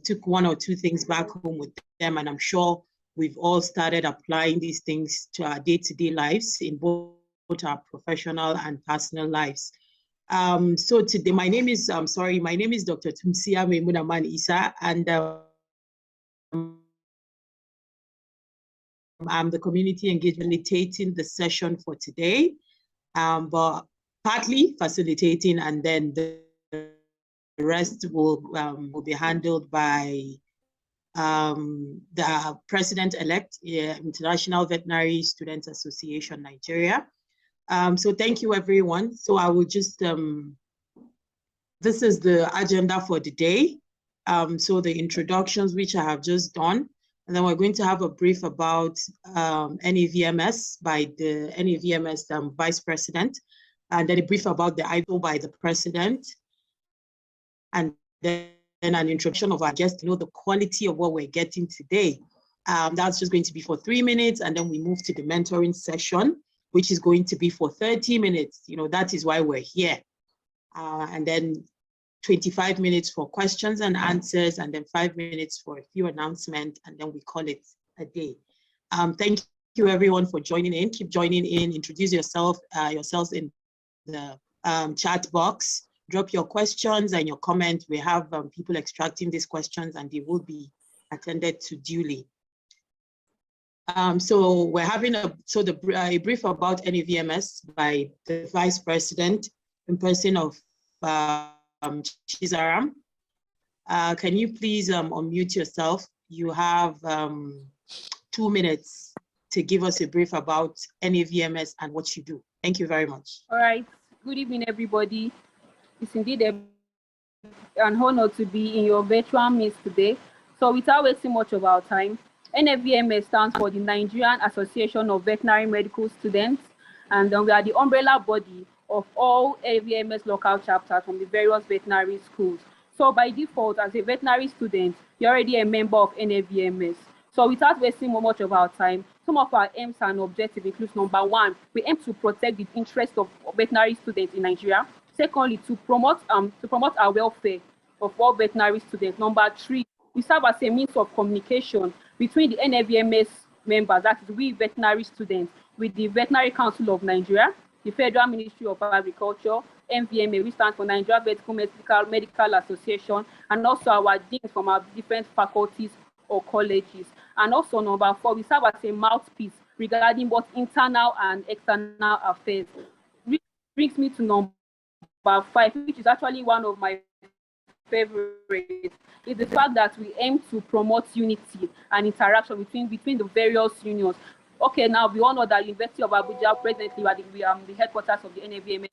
took one or two things back home with them, and I'm sure we've all started applying these things to our day-to-day lives in both our professional and personal lives. So today, my name is Dr. Tumsia Maimunaman Isa, and I'm the community engagement facilitating the session for today, but partly facilitating, and then the rest will be handled by the President-elect, International Veterinary Student Association, Nigeria. So thank you, everyone. So I will just, this is the agenda for the day. So the introductions, which I have just done, and then we're going to have a brief about NAVMS by the NAVMS Vice President, and then a brief about the ISO by the President, and then an introduction of our guests to know the quality of what we're getting today. That's just going to be for 3 minutes, and then we move to the mentoring session, which is going to be for 30 minutes. You know, that is why we're here. And then 25 minutes for questions and answers, and then 5 minutes for a few announcements, and then we call it a day. Thank you everyone for joining in. Keep joining in, introduce yourselves in the chat box. Drop your questions and your comments. We have people extracting these questions, and they will be attended to duly. So we're having a brief about NAVMS by the Vice President in person of Chizaram. Can you please unmute yourself? You have 2 minutes to give us a brief about NAVMS and what you do. Thank you very much. All right. Good evening, everybody. It's indeed an honor to be in your virtual midst today. So without wasting much of our time, NAVMS stands for the Nigerian Association of Veterinary Medical Students, and we are the umbrella body of all NAVMS local chapters from the various veterinary schools. So by default, as a veterinary student, you're already a member of NAVMS. So without wasting much of our time, some of our aims and objectives include: number one, we aim to protect the interests of veterinary students in Nigeria. Secondly, to promote our welfare of all veterinary students. Number three, we serve as a means of communication between the NAVMS members, that is we veterinary students, with the Veterinary Council of Nigeria, the Federal Ministry of Agriculture, NVMA, which stands for Nigeria Medical Association, and also our deans from our different faculties or colleges. And also number four, we serve as a mouthpiece regarding both internal and external affairs. Which brings me to number five, which is actually one of my favorites, is the fact that we aim to promote unity and interaction between the various unions. Okay, now we all know that University of Abuja presently we are the headquarters of the NAVMS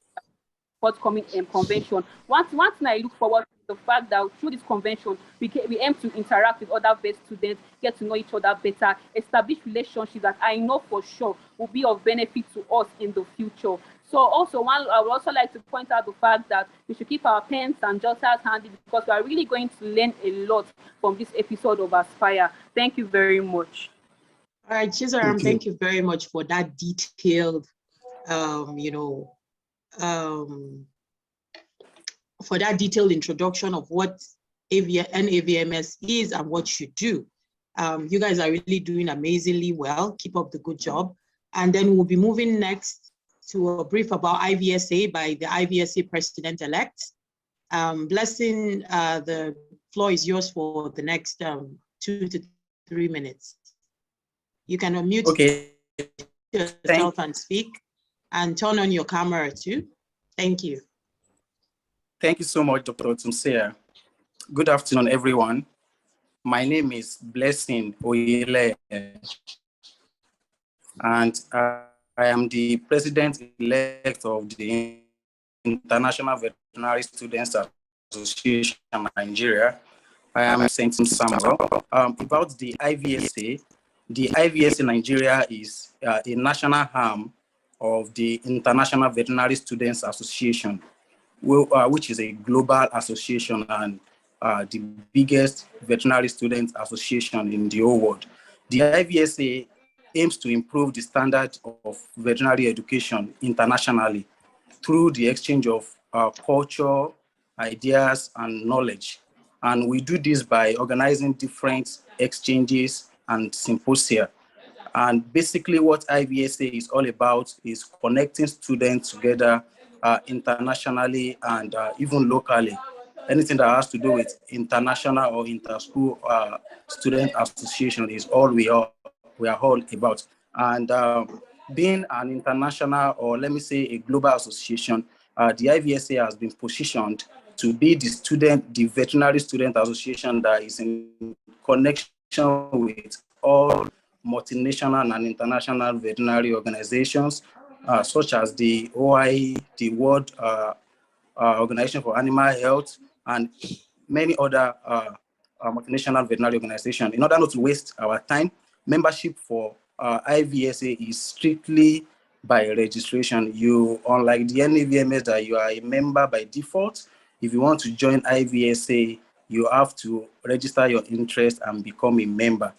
forthcoming convention. One thing I look forward to is the fact that through this convention, we aim to interact with other vet students, get to know each other better, establish relationships that I know for sure will be of benefit to us in the future. So also, I would also like to point out the fact that we should keep our pens and jotters handy, because we are really going to learn a lot from this episode of Aspire. Thank you very much. All right, Chizaram, thank you very much for that detailed, for that detailed introduction of what NAVMS is and what you do. You guys are really doing amazingly well. Keep up the good job. And then we'll be moving next to a brief about IVSA by the IVSA President-elect. Blessing, the floor is yours for the next 2 to 3 minutes. You can unmute yourself and speak, and turn on your camera too. Thank you. Thank you so much, Dr. Tumsia. Good afternoon, everyone. My name is Blessing Oyele, and I am the President-elect of the International Veterinary Students Association of Nigeria. I am Saint Samuel. About the IVSA Nigeria is a national arm of the International Veterinary Students Association, which is a global association and the biggest veterinary student association in the whole world. The IVSA aims to improve the standard of veterinary education internationally through the exchange of culture, ideas, and knowledge. And we do this by organizing different exchanges and symposia. And basically what IVSA is all about is connecting students together internationally and even locally. Anything that has to do with international or inter-school student association is all we are all about. And being an international, or let me say a global association, the IVSA has been positioned to be the veterinary student association that is in connection with all multinational and international veterinary organizations, such as the OIE, the World Organization for Animal Health, and many other multinational veterinary organizations. In order not to waste our time, membership for IVSA is strictly by registration. You, unlike the NAVMS, that you are a member by default. If you want to join IVSA, you have to register your interest and become a member.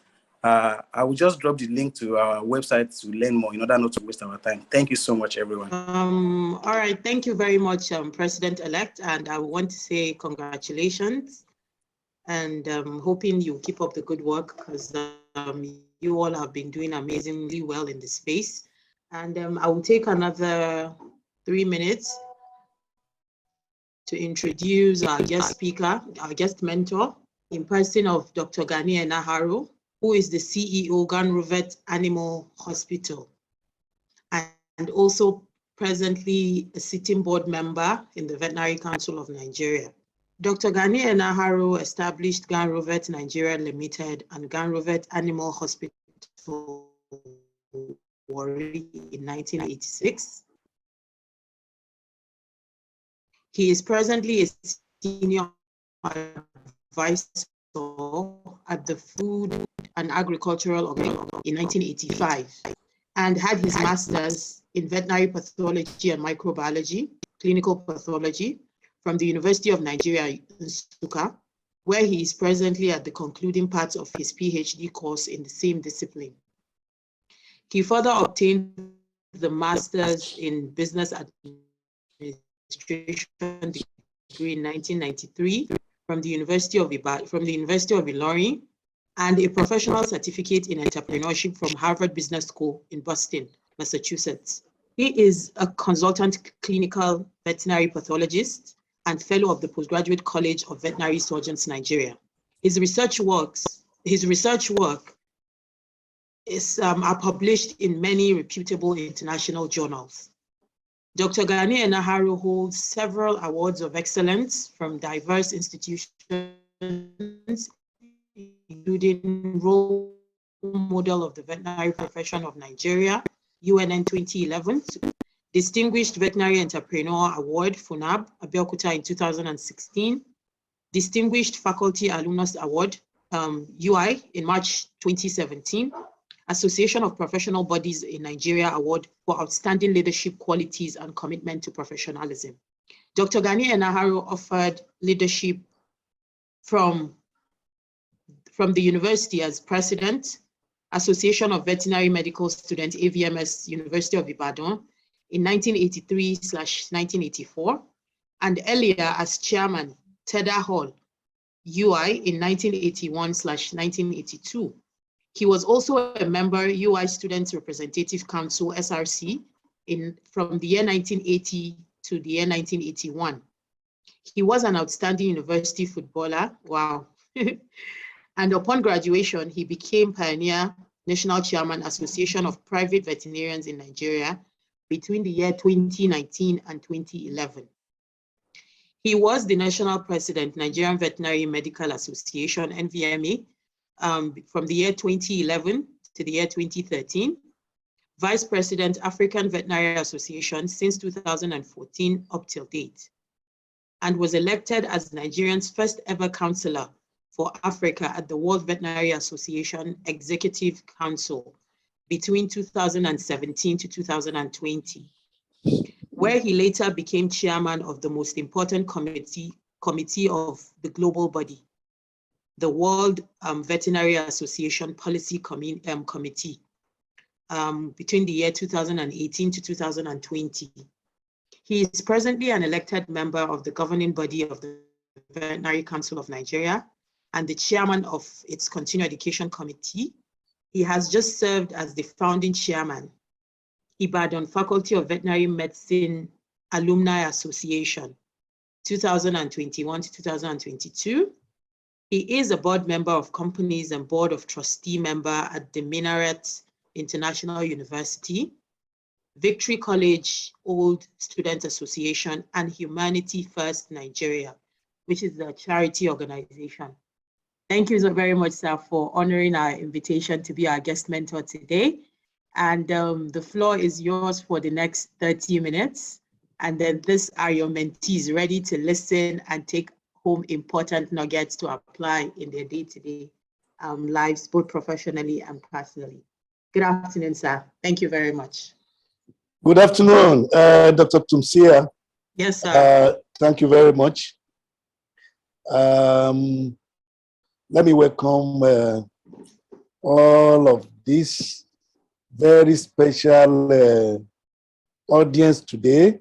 I will just drop the link to our website to learn more in order not to waste our time. Thank you so much, everyone. All right, thank you very much, President-elect, and I want to say congratulations, and hoping you keep up the good work, because you all have been doing amazingly well in the space. And I will take another 3 minutes to introduce our guest speaker, our guest mentor, in person of Dr. Gani Enahoro, who is the CEO, Veterinary Animal Hospital, and also presently a sitting board member in the Veterinary Council of Nigeria. Dr. Gani Enahoro established Ganrovet Nigeria Limited and Ganrovet Animal Hospital Warri in 1986. He is presently a senior advisor at the Food and Agricultural Organization in 1985, and had his master's in veterinary pathology and microbiology, clinical pathology, from the University of Nigeria, Nsukka, where he is presently at the concluding part of his PhD course in the same discipline. He further obtained the master's in business administration degree in 1993 from the University of Ilorin, and a professional certificate in entrepreneurship from Harvard Business School in Boston, Massachusetts. He is a consultant clinical veterinary pathologist and fellow of the Postgraduate College of Veterinary Surgeons, Nigeria. His research work are published in many reputable international journals. Dr. Gani Enahoro holds several awards of excellence from diverse institutions, including Role Model of the Veterinary Profession of Nigeria, UNN 2011, Distinguished Veterinary Entrepreneur Award, FUNAB, Abeokuta in 2016, Distinguished Faculty Alumnus Award, UI, in March 2017, Association of Professional Bodies in Nigeria Award for Outstanding Leadership Qualities and Commitment to Professionalism. Dr. Gani Enahoro offered leadership from the university as president, Association of Veterinary Medical Students, AVMS, University of Ibadan, in 1983/1984, and earlier as chairman, Teda Hall, UI, in 1981/1982. He was also a member, UI Students Representative Council, SRC, from the year 1980 to the year 1981. He was an outstanding university footballer, wow. And upon graduation, he became pioneer national chairman, Association of Private Veterinarians in Nigeria, between the year 2019 and 2011. He was the national president, Nigerian Veterinary Medical Association, NVMA, from the year 2011 to the year 2013, Vice President, African Veterinary Association since 2014 up till date, and was elected as Nigerian's first ever counselor for Africa at the World Veterinary Association Executive Council between 2017 to 2020, where he later became chairman of the most important committee of the global body, the World Veterinary Association Policy Committee, between the year 2018 to 2020. He is presently an elected member of the governing body of the Veterinary Council of Nigeria and the chairman of its Continuing Education Committee. He has just served as the founding chairman, Ibadan Faculty of Veterinary Medicine Alumni Association, 2021 to 2022. He is a board member of companies and board of trustee member at the Minaret International University, Victory College Old Student Association, and Humanity First Nigeria, which is a charity organization. Thank you so very much, sir, for honoring our invitation to be our guest mentor today. And the floor is yours for the next 30 minutes. And then these are your mentees ready to listen and take home important nuggets to apply in their day-to-day lives, both professionally and personally. Good afternoon, sir. Thank you very much. Good afternoon, Dr. Tumsia. Yes, sir. Thank you very much. Let me welcome all of this very special audience today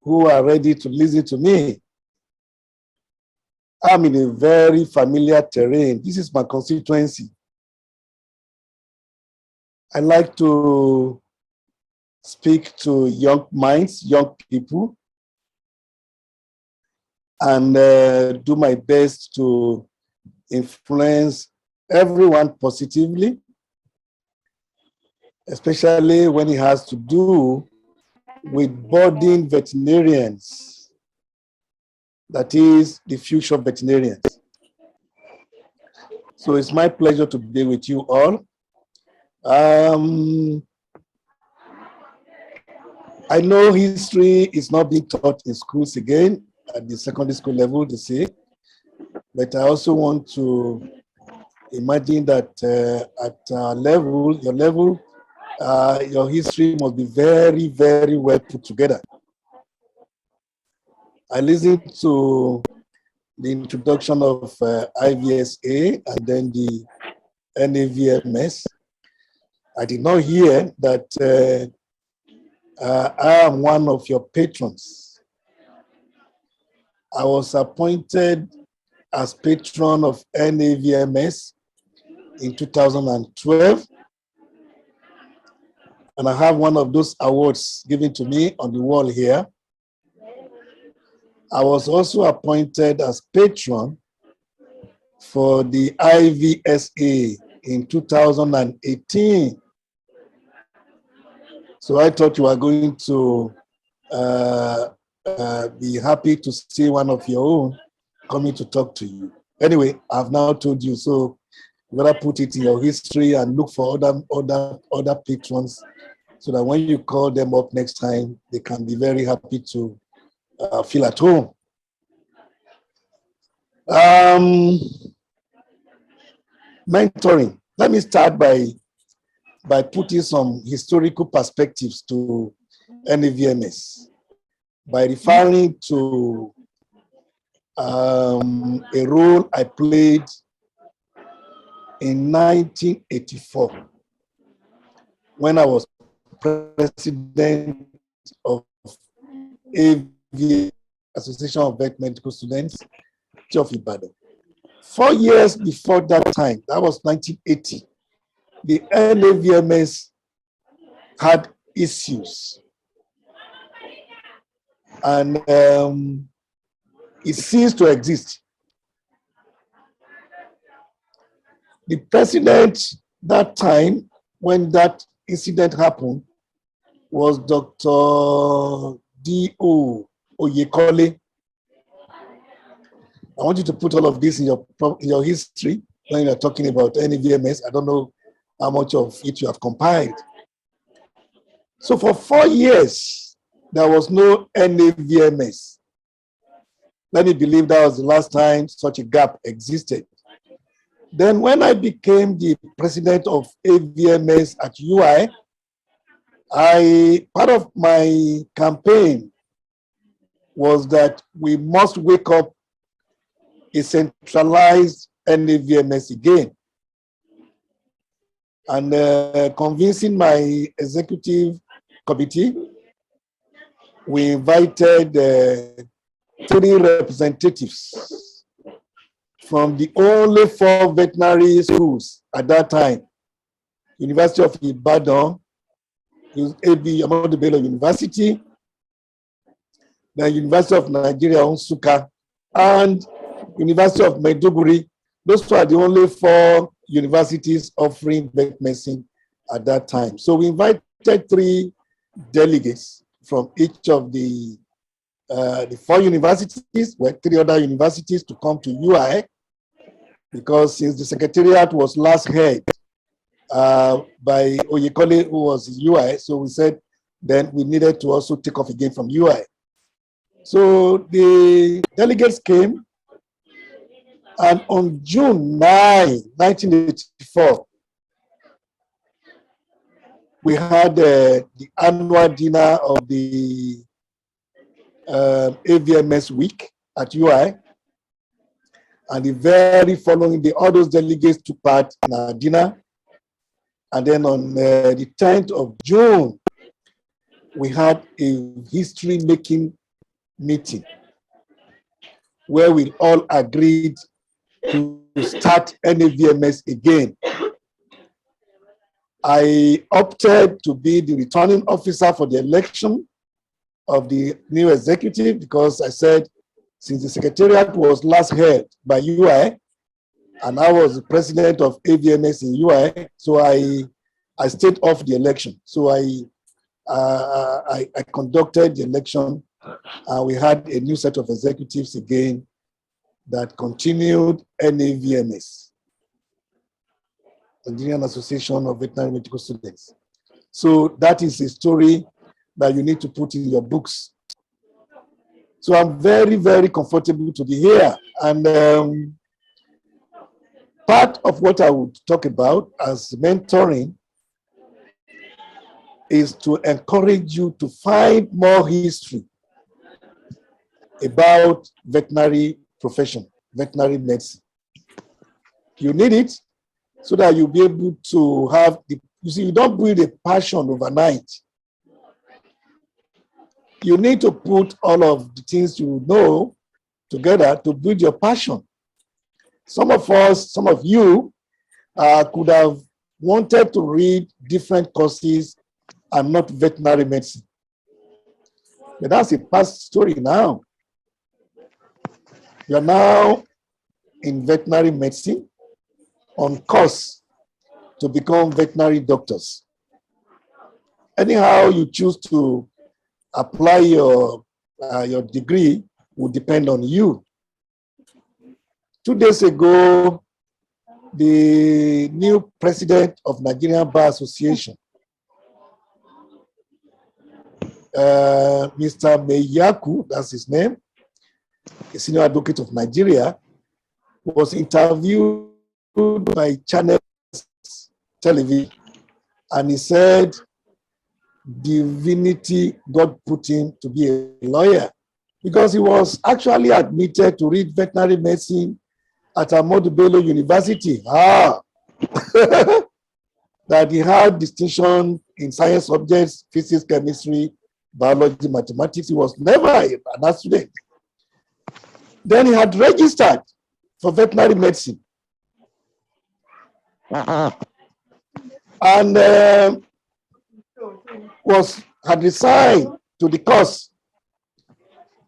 who are ready to listen to me. I'm in a very familiar terrain. This is my constituency. I like to speak to young minds, young people, and do my best to influence everyone positively, especially when it has to do with budding veterinarians, that is the future veterinarians. So it's my pleasure to be with you all. I know history is not being taught in schools again, at the secondary school level, they say, but I also want to imagine that at your level, your history must be very, very well put together. I listened to the introduction of IVSA and then the NAVMS. I did not hear that I am one of your patrons. I was appointed as patron of NAVMS in 2012. And I have one of those awards given to me on the wall here. I was also appointed as patron for the IVSA in 2018. So I thought you were going to be happy to see one of your own coming to talk to you. Anyway, I've now told you, so you gotta put it in your history and look for other patrons so that when you call them up next time, they can be very happy to feel at home. Mentoring. Let me start by putting some historical perspectives to NAVMS by referring to a role I played in 1984 when I was president of AV, Association of Vet Medical Students of Ibadan. 4 years before that time, that was 1980, the NAVMS had issues. And it ceased to exist. The president that time, when that incident happened, was Dr. D.O. Oyekole. I want you to put all of this in your history when you're talking about NAVMS. I don't know how much of it you have compiled. So for 4 years, there was no NAVMS. Let me believe that was the last time such a gap existed. Then when I became the president of AVMS at UI, part of my campaign was that we must wake up a centralized NAVMS again. And convincing my executive committee, we invited 3 representatives from the only 4 veterinary schools at that time: University of Ibadan, AB Ahmadu Bello University, the University of Nigeria, Nsukka, and University of Maiduguri. Those were the only 4 universities offering vet medicine at that time. So we invited 3 delegates from each of the 4 universities, with 3 other universities, to come to UI, because since the secretariat was last held by Oyekole, who was UI, so we said then we needed to also take off again from UI. So the delegates came, and on June 9, 1984, we had the annual dinner of the AVMS week at UI. And the very following day, all those delegates took part in our dinner. And then on the 10th of June, we had a history-making meeting where we all agreed to start NAVMS again. I opted to be the returning officer for the election of the new executive, because I said, since the secretariat was last held by UI, and I was the president of AVMS in UI, so I stayed off the election. So I conducted the election, and we had a new set of executives again that continued NAVMS, Nigerian Association of Veterinary Medical Students. So that is a story that you need to put in your books. So I'm very, very comfortable to be here. And part of what I would talk about as mentoring is to encourage you to find more history about veterinary profession, veterinary medicine. You need it so that you'll be able to have the, you see, you don't build a passion overnight. You need to put all of the things you know together to build your passion. Some of us, some of you could have wanted to read different courses and not veterinary medicine. But that's a past story now. You're now in veterinary medicine on course to become veterinary doctors. Anyhow you choose to apply your degree will depend on you. 2 days ago, the new president of Nigerian Bar Association, Mr. Meyaku, that's his name, a senior advocate of Nigeria, was interviewed by Channel Television, and he said divinity God put him to be a lawyer, because he was actually admitted to read veterinary medicine at Ahmadu Bello University. That he had distinction in science subjects, physics, chemistry, biology, mathematics. He was never an art student. Then he had registered for veterinary medicine. And had resigned to the course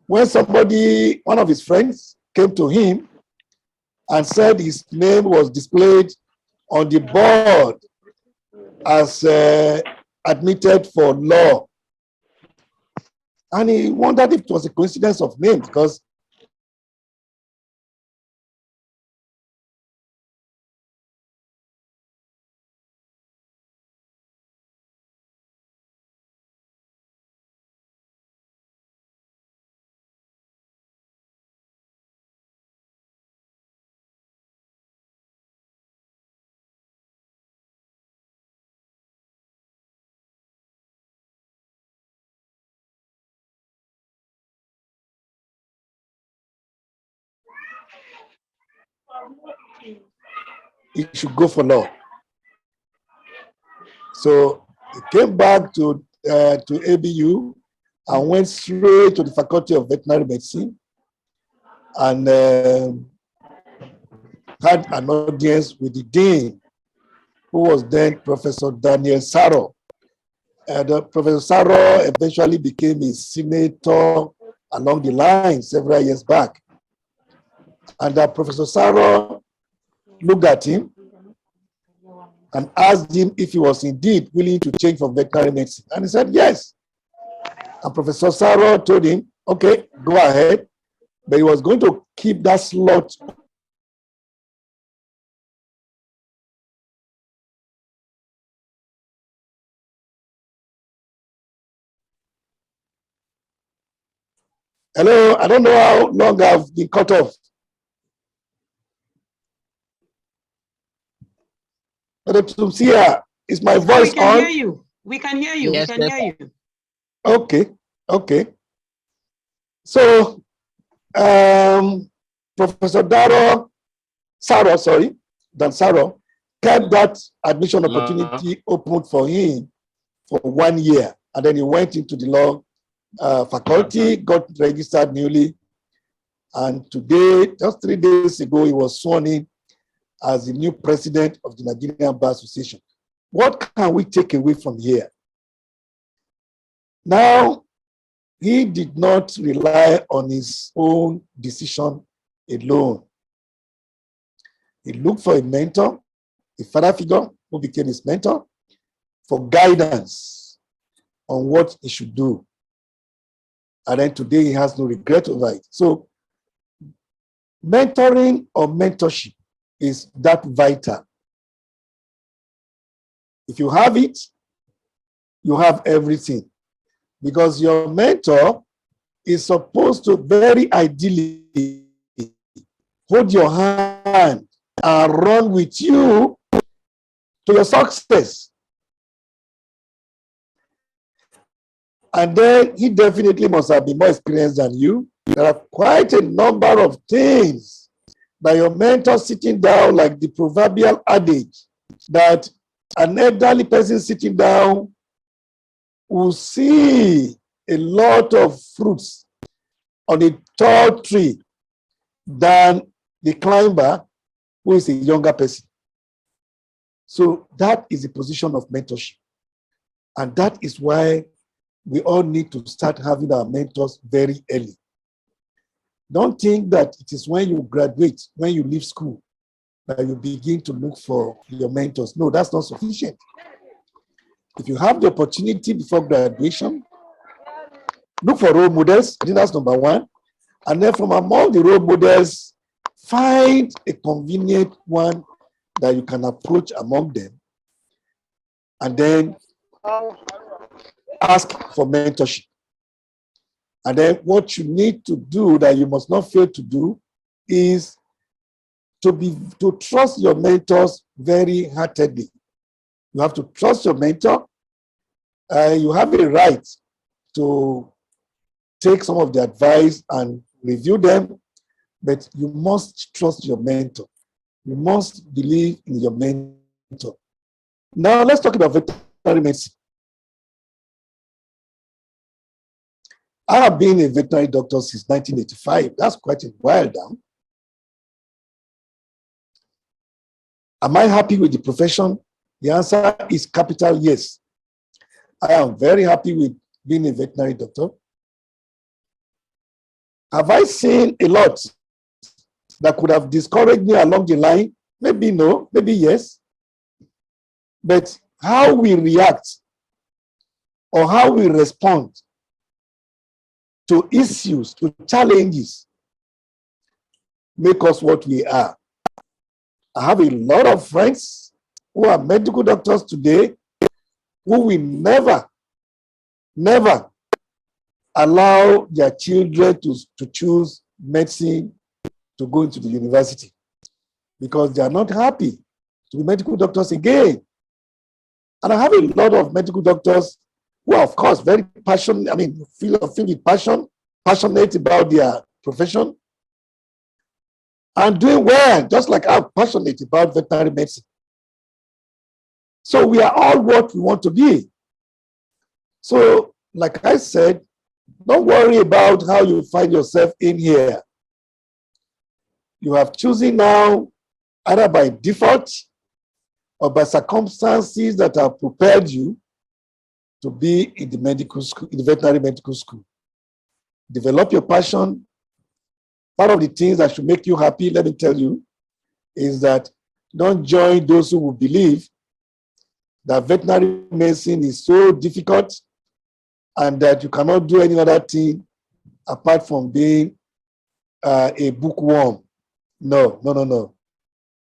when somebody, one of his friends, came to him and said his name was displayed on the board as admitted for law. And he wondered if it was a coincidence of name, because he should go for law. So he came back to ABU and went straight to the Faculty of Veterinary Medicine and had an audience with the dean, who was then Professor Daniel Saro. And Professor Saro eventually became a senator along the line several years back. And Professor Saro looked at him and asked him if he was indeed willing to change from veterinary medicine. And he said, yes. And Professor Saro told him, okay, go ahead. But he was going to keep that slot. Hello, I don't know how long I've been cut off. But Tumsia, is my voice we can on? hear you. We can hear you. Yes, we can hear you. Okay, okay. So, Professor Dan Saro, kept that admission opportunity open for him for 1 year. And then he went into the law faculty, got registered newly. And today, just 3 days ago, he was sworn in as the new president of the Nigerian Bar Association. What can we take away from here? Now, he did not rely on his own decision alone. He looked for a mentor, a father figure who became his mentor, for guidance on what he should do. And then today he has no regret over it. So mentoring or mentorship is that vital. If you have it, you have everything. Because your mentor is supposed to very ideally hold your hand and run with you to your success. And then he definitely must have been more experienced than you. There are quite a number of things that your mentor sitting down, like the proverbial adage, that an elderly person sitting down will see a lot of fruits on a tall tree than the climber who is a younger person. So that is the position of mentorship. And that is why we all need to start having our mentors very early. Don't think that it is when you graduate, when you leave school, that you begin to look for your mentors. No, that's not sufficient. If you have the opportunity before graduation, look for role models. I think that's number one. And then from among the role models, find a convenient one that you can approach among them. And then ask for mentorship. And then what you need to do that you must not fail to do is to trust your mentors very heartedly. You have to trust your mentor. You have a right to take some of the advice and review them, but you must trust your mentor. You must believe in your mentor. Now let's talk about veterinary medicine. I have been a veterinary doctor since 1985. That's quite a while now. Am I happy with the profession? The answer is capital yes. I am very happy with being a veterinary doctor. Have I seen a lot that could have discouraged me along the line? Maybe no, maybe yes. But how we react or how we respond to issues, to challenges, make us what we are. I have a lot of friends who are medical doctors today who will never allow their children to choose medicine to go into the university because they are not happy to be medical doctors again. And I have a lot of medical doctors who are, of course, very passionate, feel with passion, passionate about their profession, and doing well, just like I'm passionate about veterinary medicine. So we are all what we want to be. So, like I said, don't worry about how you find yourself in here. You have chosen now, either by default or by circumstances that have prepared you to be in the medical school, in the veterinary medical school. Develop your passion. Part of the things that should make you happy, let me tell you, is that don't join those who will believe that veterinary medicine is so difficult and that you cannot do any other thing apart from being a bookworm. No, no, no, no.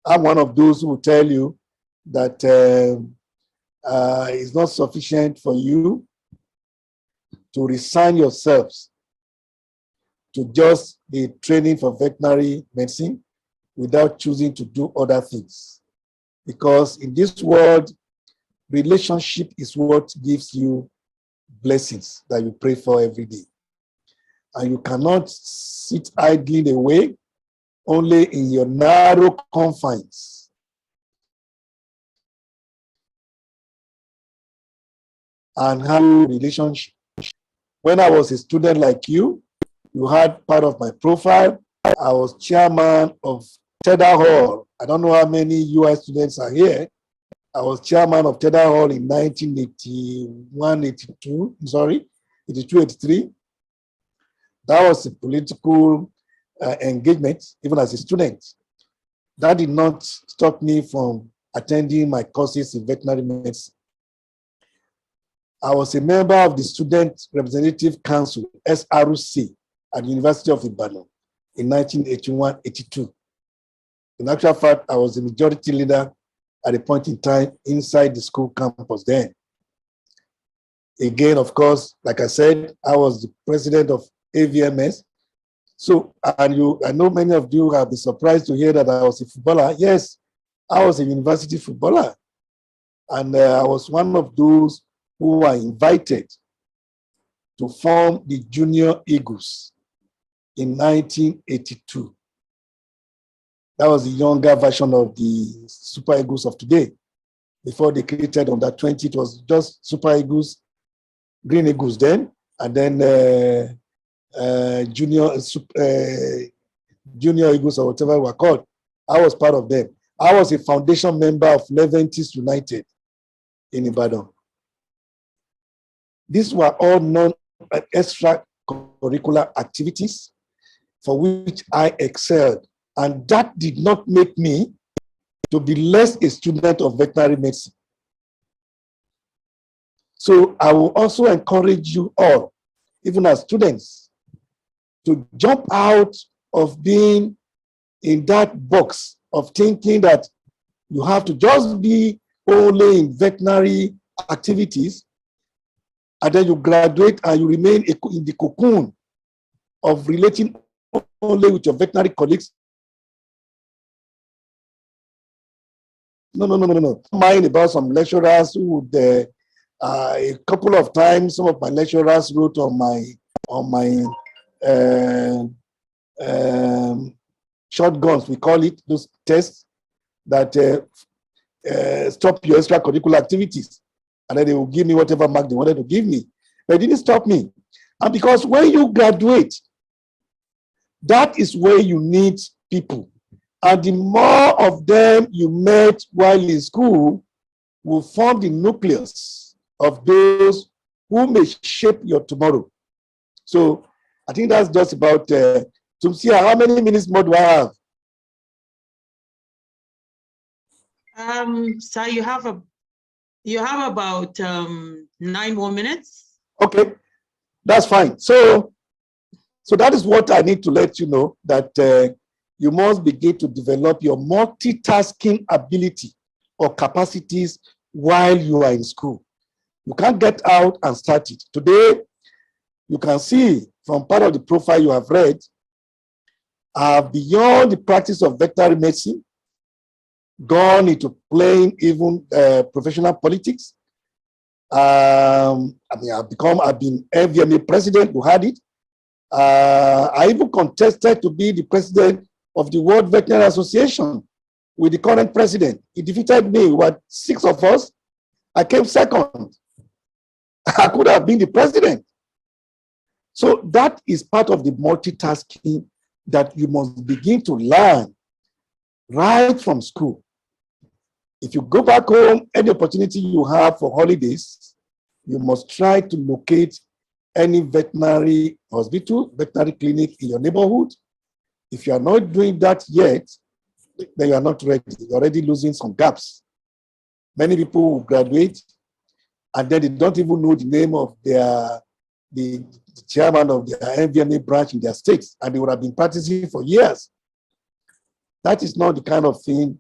I'm one of those who will tell you that it's not sufficient for you to resign yourselves to just be training for veterinary medicine without choosing to do other things. Because in this world, relationship is what gives you blessings that you pray for every day. And you cannot sit idling away only in your narrow confines. And have a relationship. When I was a student like you had part of my profile. I was chairman of Tedder Hall. I don't know how many UI students are here. I was chairman of Tedder Hall in 1981, 82, sorry, 82, 83. That was a political engagement, even as a student. That did not stop me from attending my courses in veterinary medicine. I was a member of the Student Representative Council, SRC, at the University of Ibadan in 1981-82. In actual fact, I was the majority leader at a point in time inside the school campus then. Again, of course, like I said, I was the president of AVMS. So, and I know many of you have been surprised to hear that I was a footballer. Yes, I was a university footballer. And I was one of those who were invited to form the Junior Eagles in 1982. That was the younger version of the Super Eagles of today. Before they created on that 20, it was just Super Eagles, Green Eagles then, and then Junior Eagles or whatever they were called. I was part of them. I was a foundation member of Leventis United in Ibadan. These were all extracurricular activities for which I excelled. And that did not make me to be less a student of veterinary medicine. So I will also encourage you all, even as students, to jump out of being in that box of thinking that you have to just be only in veterinary activities, and then you graduate and you remain in the cocoon of relating only with your veterinary colleagues. No. Mind about some lecturers who would, a couple of times, some of my lecturers wrote on my shotguns, we call it, those tests that stop your extracurricular activities. And then they will give me whatever mark they wanted to give me. But it didn't stop me. And because when you graduate, that is where you need people. And the more of them you met while in school will form the nucleus of those who may shape your tomorrow. So I think that's just about, Tumsia, how many minutes more do I have? So you have about 9 more minutes. Okay, that's fine. So that is what I need to let you know, that you must begin to develop your multitasking ability or capacities while you are in school. You can't get out and start it. Today, you can see from part of the profile you have read, beyond the practice of veterinary medicine, gone into playing even professional politics. I've been FVMA president, you had it. I even contested to be the president of the World Veterinary Association with the current president. He defeated me. We were 6 of us. I came second. I could have been the president. So that is part of the multitasking that you must begin to learn right from school. If you go back home, any opportunity you have for holidays, you must try to locate any veterinary hospital, veterinary clinic in your neighborhood. If you are not doing that yet, then you are not ready. You're already losing some gaps. Many people will graduate and then they don't even know the name of the chairman of their NVMA branch in their states, and they would have been practicing for years. That is not the kind of thing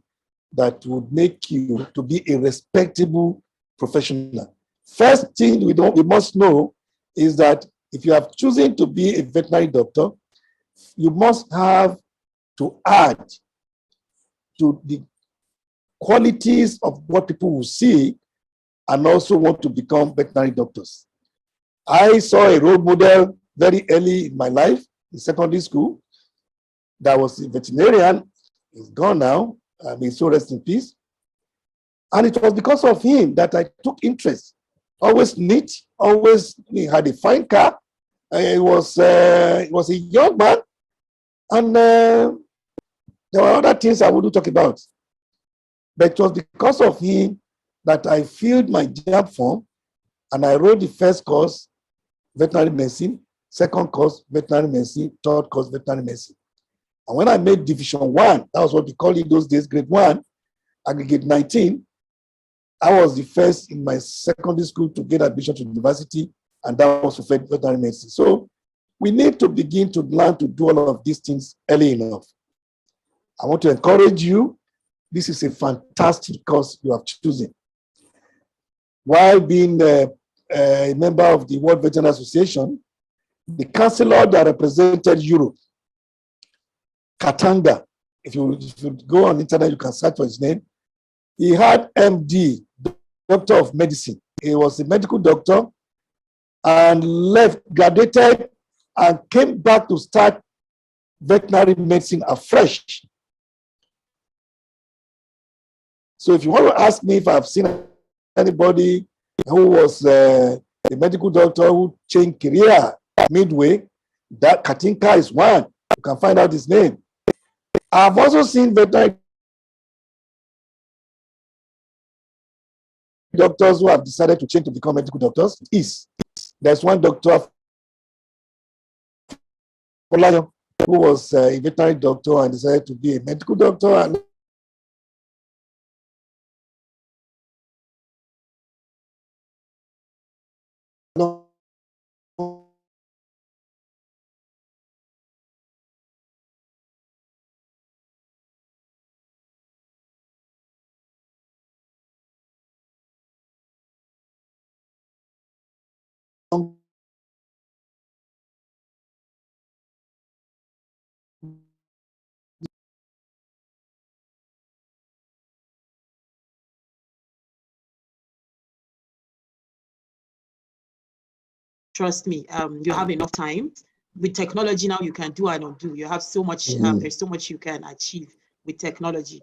that would make you to be a respectable professional. First thing we must know is that if you have chosen to be a veterinary doctor, you must have to add to the qualities of what people will see and also want to become veterinary doctors. I saw a role model very early in my life in secondary school that was a veterinarian. He's gone now. May so rest in peace. And it was because of him that I took interest. Always neat, always he had a fine car. He was a young man, and there were other things I wouldn't talk about. But it was because of him that I filled my job form and I wrote the first course, veterinary medicine, second course, veterinary medicine, third course, veterinary medicine. And when I made division 1, that was what we called it those days, grade 1, aggregate 19, I was the first in my secondary school to get admission to university, and that was for veterinary medicine. So we need to begin to learn to do all of these things early enough. I want to encourage you. This is a fantastic course you have chosen. While being a member of the World Veterinary Association, the counselor that represented Europe, Katanga, if you go on the internet, you can search for his name. He had MD, Doctor of Medicine. He was a medical doctor and left, graduated, and came back to start veterinary medicine afresh. So if you want to ask me if I've seen anybody who was a medical doctor who changed career midway, that Katinka is one. You can find out his name. I've also seen veterinary doctors who have decided to change to become medical doctors. There's one doctor who was a veterinary doctor and decided to be a medical doctor, and Trust me, you have enough time. With technology now, you can do and undo. You have so much, there's so much you can achieve with technology.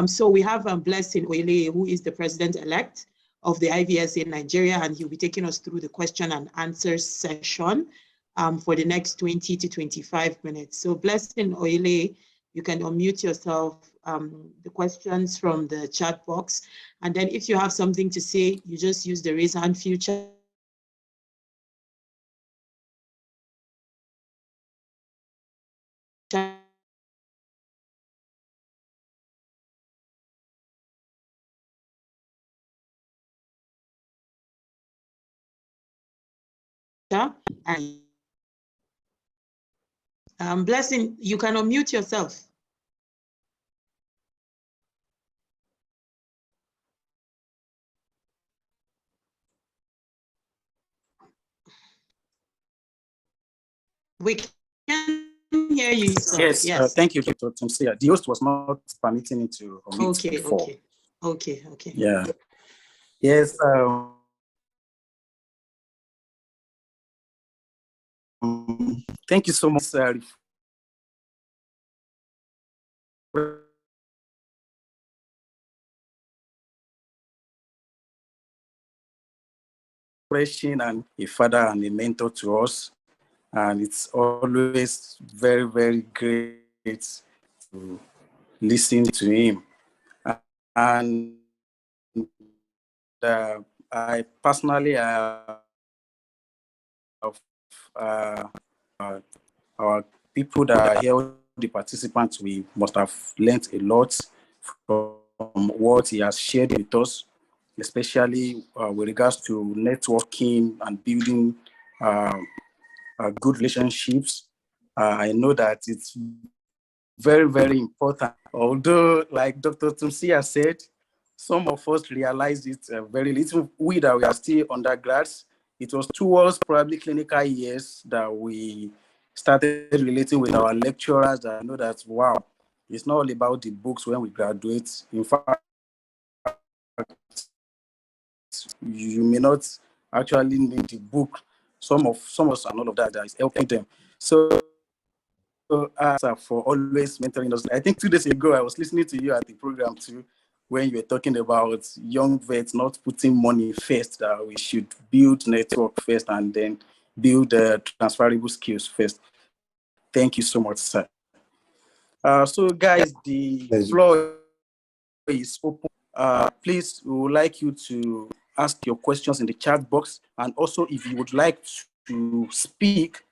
So we have Blessing Oile, who is the president-elect of the IVSA in Nigeria, and he'll be taking us through the question and answer session for the next 20 to 25 minutes. So Blessing Oile, you can unmute yourself, the questions from the chat box. And then if you have something to say, you just use the raise hand feature. And Blessing, you can unmute yourself. We can hear you, sir. Yes, Yes. Thank you, Dr. Timsia. The host was not permitting me to unmute before. Okay. Yeah. Yes. Thank you so much, and a father and a mentor to us. and it's always very, very great to listen to him. And I personally have our people that are here, the participants, we must have learned a lot from what he has shared with us, especially with regards to networking and building good relationships. I know that it's very, very important. Although, like Dr. Tumsi has said, some of us realized it very little. We that we are still undergrads, it was towards probably clinical years that we started relating with our lecturers. That I know that, wow, it's not all about the books when we graduate. In fact, you may not actually need the book. Some of us and all of that is helping them. So for always mentoring us. I think 2 days ago, I was listening to you at the program too, when you were talking about young vets not putting money first, that we should build network first and then build transferable skills first. Thank you so much, sir. So guys, the floor is open. Please, we would like you to ask your questions in the chat box. And also, if you would like to speak,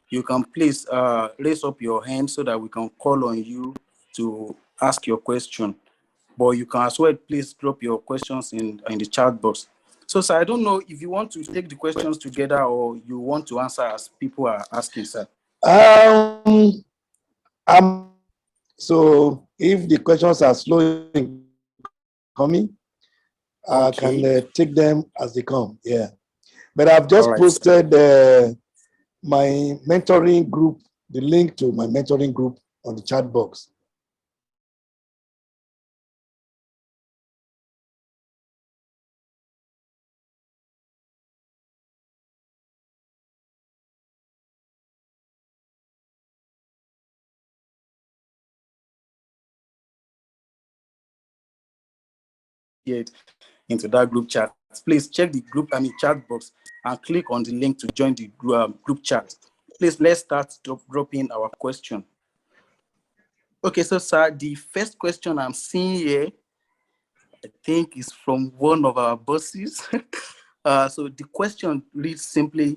you can please raise up your hand so that we can call on you to ask your question. But you can as well please drop your questions in the chat box. So, sir, I don't know if you want to take the questions together or you want to answer as people are asking, sir. So if the questions are slow in coming, I can take them as they come. Yeah. But I've just posted my mentoring group, the link to my mentoring group on the chat box. Into that group chat. Please check the group, chat box and click on the link to join the group chat. Please, let's start dropping our question. Okay, so sir, the first question I'm seeing here, I think is from one of our bosses. So the question reads simply,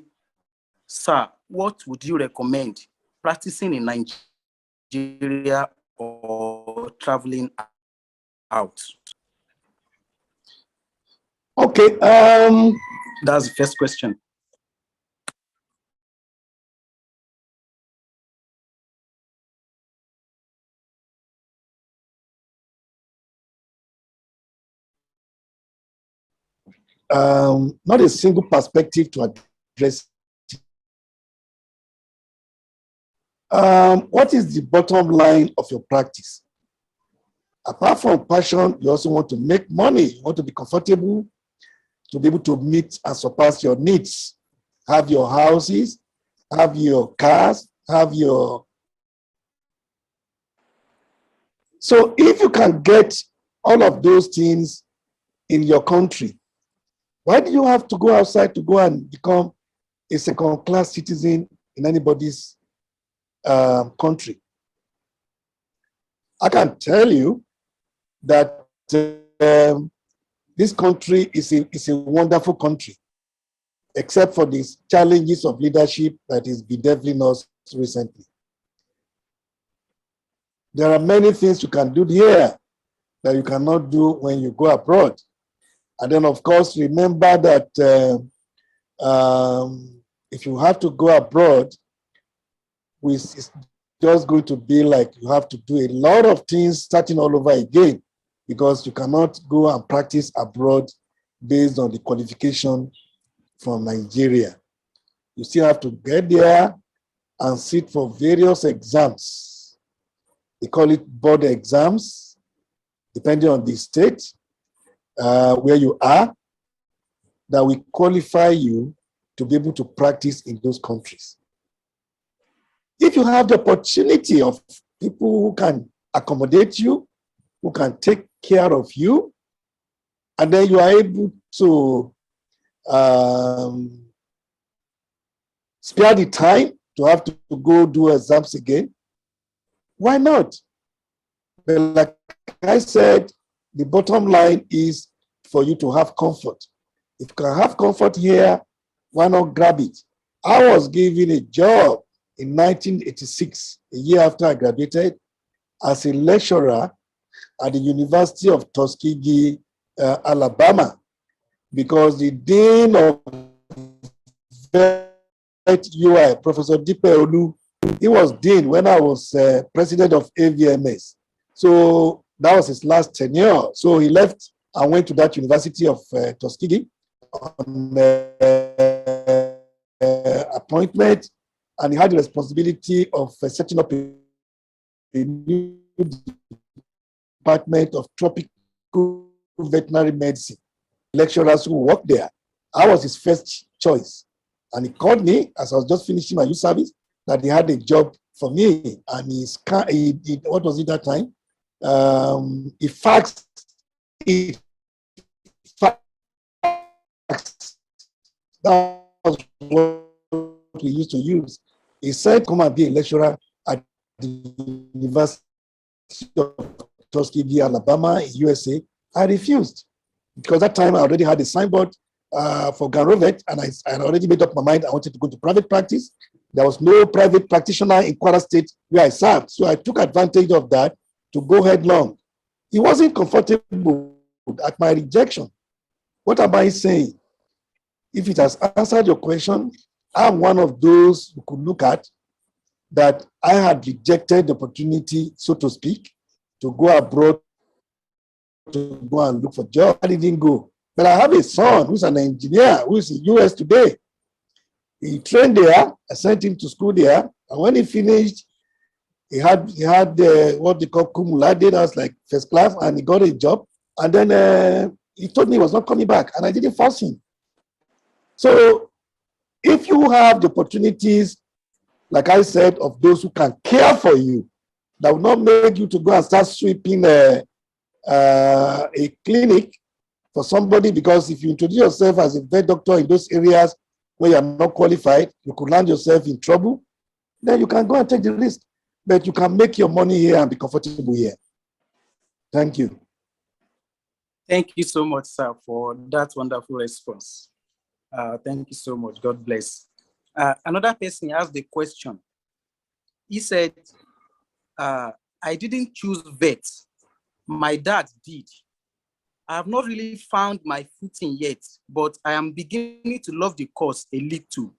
sir, what would you recommend practicing in Nigeria or traveling out? Okay. That's the first question. Not a single perspective to address. What is the bottom line of your practice? Apart from passion, you also want to make money. You want to be comfortable, to be able to meet and surpass your needs. Have your houses, have your cars, have your... So if you can get all of those things in your country, why do you have to go outside to go and become a second-class citizen in anybody's country? I can tell you that this country is a wonderful country, except for these challenges of leadership that is bedeviling us recently. There are many things you can do here that you cannot do when you go abroad. And then, of course, remember that if you have to go abroad, it's just going to be like you have to do a lot of things starting all over again, because you cannot go and practice abroad based on the qualification from Nigeria. You still have to get there and sit for various exams. They call it board exams, depending on the state where you are, that will qualify you to be able to practice in those countries. If you have the opportunity of people who can accommodate you, who can take care of you, and then you are able to spare the time to have to go do exams again? Why not? But like I said, the bottom line is for you to have comfort. If you can have comfort here, why not grab it? I was given a job in 1986, a year after I graduated, as a lecturer at the University of Tuskegee, Alabama, because the dean of Vet UI, Professor Dipe Olu, he was dean when I was president of AVMS. So that was his last tenure. So he left and went to that University of Tuskegee on appointment, and he had the responsibility of setting up a new department of tropical veterinary medicine. Lecturers who worked there, I was his first choice. And he called me as I was just finishing my youth service that he had a job for me. And what was it that time? He faxed it. That was what we used to use. He said, come and be a lecturer at the University of Tuskegee, Alabama, in USA. I refused because that time I already had a signboard for Garovet, and I had already made up my mind I wanted to go to private practice. There was no private practitioner in Kwara State where I served, so I took advantage of that to go headlong. He wasn't comfortable at my rejection. What am I saying? If it has answered your question, I'm one of those who could look at that I had rejected the opportunity, so to speak, to go abroad to go and look for jobs. I didn't go. But I have a son who's an engineer who is in the US today. He trained there. I sent him to school there. And when he finished, he had what they call cumulative, that's like first class, and he got a job. And then he told me he was not coming back, and I didn't force him. So if you have the opportunities, like I said, of those who can care for you, that will not make you to go and start sweeping a clinic for somebody, because if you introduce yourself as a vet doctor in those areas where you are not qualified, you could land yourself in trouble. Then you can go and take the risk, but you can make your money here and be comfortable here. Thank you. Thank you so much, sir, for that wonderful response. Thank you so much. God bless. Another person asked the question. He said, I didn't choose vet. My dad did. I have not really found my footing yet, but I am beginning to love the course a little.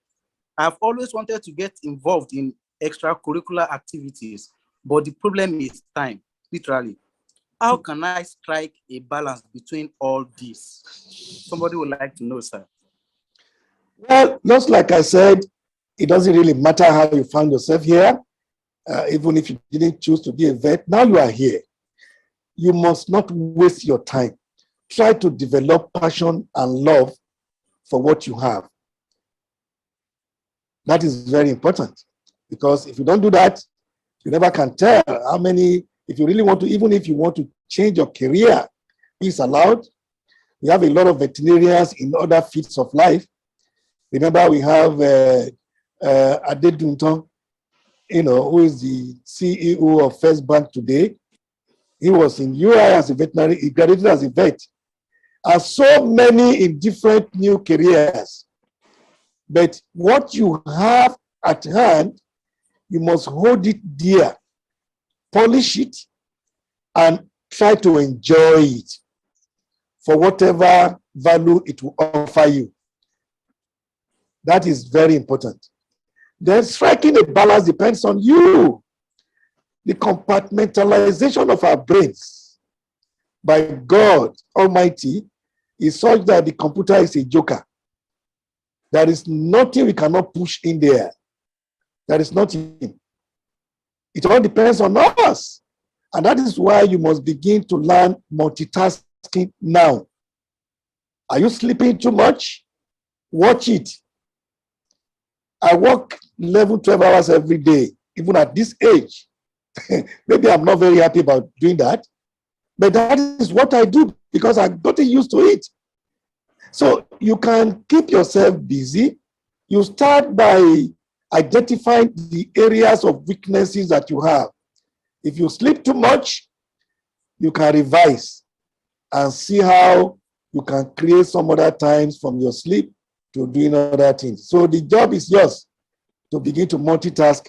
I've always wanted to get involved in extracurricular activities, but the problem is time, literally. How can I strike a balance between all this? Somebody would like to know, sir. Well, just like I said, it doesn't really matter how you found yourself here, even if you didn't choose to be a vet. Now you are here. You must not waste your time. Try to develop passion and love for what you have. That is very important, because if you don't do that, you never can tell how many, if you really want to, even if you want to change your career, it's allowed. We have a lot of veterinarians in other fields of life. Remember, we have Ade Dunton, who is the CEO of First Bank today. He was in UI as a veterinary, he graduated as a vet. And so many in different new careers. But what you have at hand, you must hold it dear, polish it, and try to enjoy it for whatever value it will offer you. That is very important. Then striking a balance depends on you. The compartmentalization of our brains by God Almighty is such that the computer is a joker. There is nothing we cannot push in there. There is nothing. It all depends on us. And that is why you must begin to learn multitasking now. Are you sleeping too much? Watch it. I work 11, 12 hours every day, even at this age. Maybe I'm not very happy about doing that, but that is what I do because I've gotten used to it. So you can keep yourself busy. You start by identify the areas of weaknesses that you have. If you sleep too much, you can revise and see how you can create some other times from your sleep to doing other things. So the job is yours to begin to multitask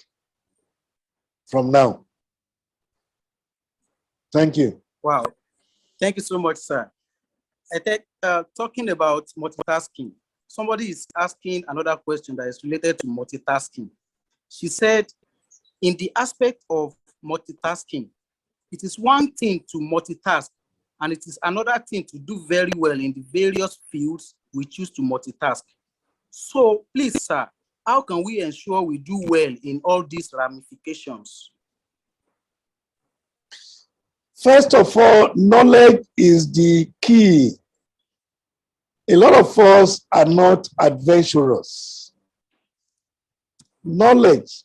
from now. Thank you. Wow. Thank you so much, sir. I think talking about multitasking, somebody is asking another question that is related to multitasking. She said, in the aspect of multitasking, it is one thing to multitask, and it is another thing to do very well in the various fields we choose to multitask. So please, sir, how can we ensure we do well in all these ramifications? First of all, knowledge is the key. A lot of us are not adventurous. Knowledge.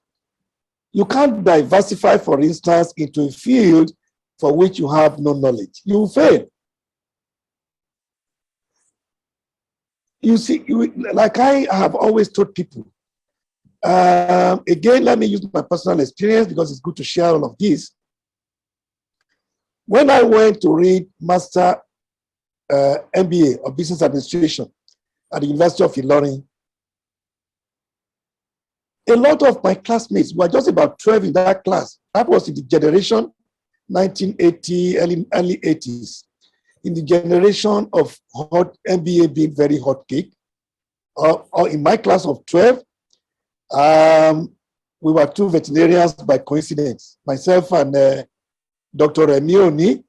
You can't diversify, for instance, into a field for which you have no knowledge. You will fail. You see, like I have always told people, again, let me use my personal experience because it's good to share all of this. When I went to read Master MBA of Business Administration at the University of Ilorin, a lot of my classmates were just about 12 in that class. That was in the generation 1980, early 80s. In the generation of hot MBA being very hot cake, or in my class of 12, we were two veterinarians by coincidence, myself and Dr. Remioni.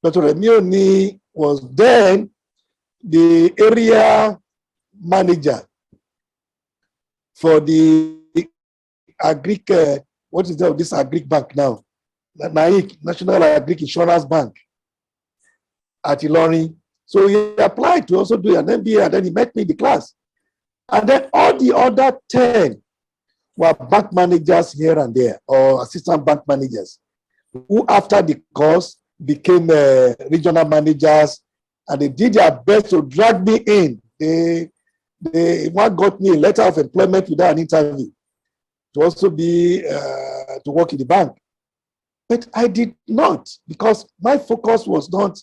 Dr. Remioni was then the area manager for the Agric, what is that, this Agric Bank now? NAIC, National Agric Insurance Bank at Ilorin. So he applied to also do an MBA, and then he met me in the class. And then all the other 10 were bank managers here and there, or assistant bank managers, who after the course became regional managers, and they did their best to drag me in. One got me a letter of employment without an interview to also be, to work in the bank. But I did not, because my focus was not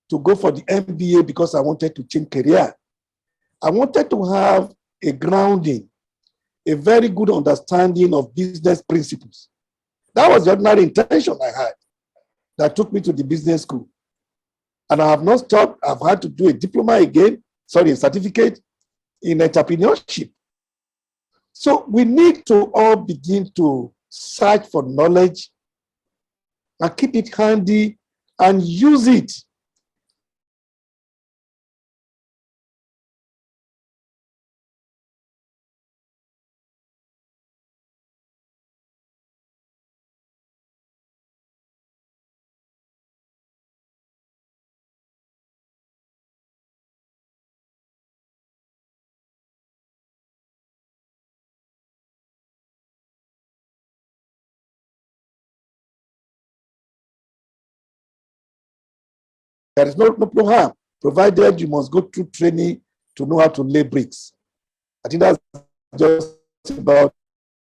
to go for the MBA because I wanted to change career. I wanted to have a grounding, a very good understanding of business principles. That was the ordinary intention I had that took me to the business school. And I have not stopped. I've had to do a diploma again, a certificate in entrepreneurship. So we need to all begin to search for knowledge and keep it handy and use it. There is no harm, provided you must go through training to know how to lay bricks. I think that's just about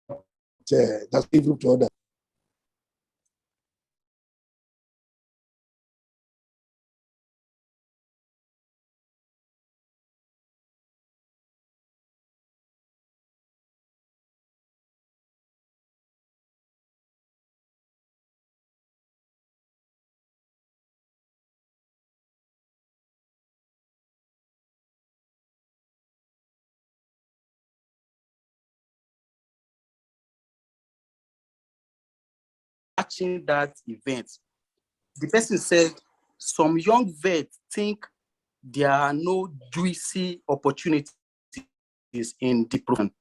that's even to others. Watching that event, the person said some young vets think there are no juicy opportunities in the program.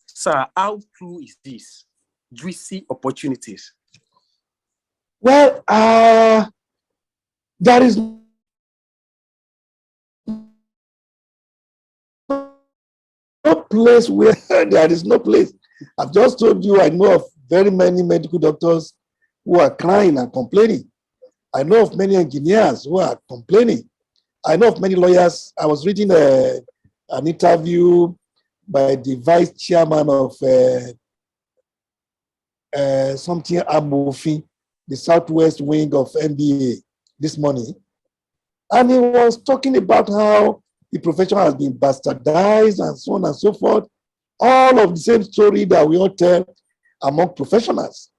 Sir, how true is this? Juicy opportunities? Well, there is no place where there is no place. I've just told you I know of very many medical doctors who are crying and complaining. I know of many engineers who are complaining. I know of many lawyers. I was reading an interview by the vice chairman of something Amofin, the southwest wing of MBA this morning. And he was talking about how the profession has been bastardized and so on and so forth. All of the same story that we all tell among professionals.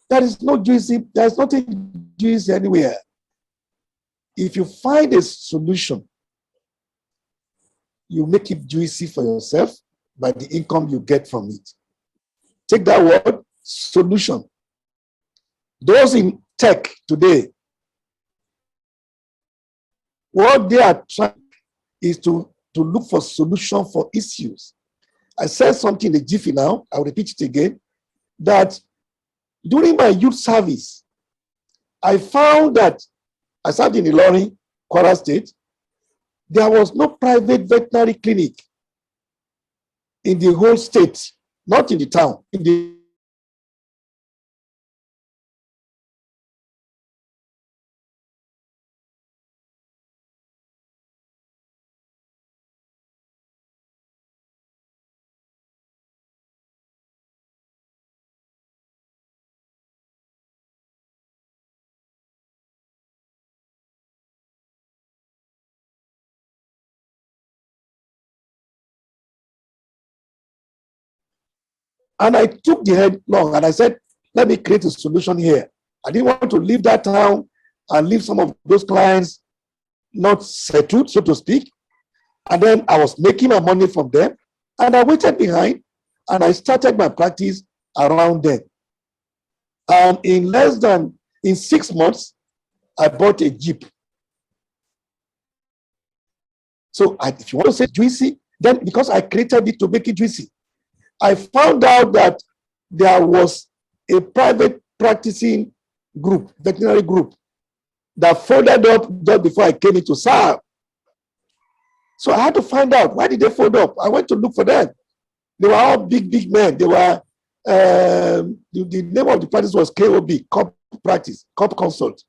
There is no juicy, there's nothing juicy anywhere. If you find a solution, you make it juicy for yourself by the income you get from it. Take that word, solution. Those in tech today, what they are trying is to look for solution for issues. I said something in the Jiffy now, I'll repeat it again, that during my youth service, I found that I served in Ilorin, Kwara State. There was no private veterinary clinic in the whole state, not in the town, in the and I took the headlong and I said, let me create a solution here. I didn't want to leave that town and leave some of those clients not settled, so to speak. And then I was making my money from them and I waited behind and I started my practice around them. And in 6 months, I bought a Jeep. So if you want to say juicy, then because I created it to make it juicy, I found out that there was a private practicing group, veterinary group, that folded up just before I came into serve. So I had to find out, why did they fold up? I went to look for them. They were all big men. They were, the name of the practice was KOB, Cop Practice, Cop Consult.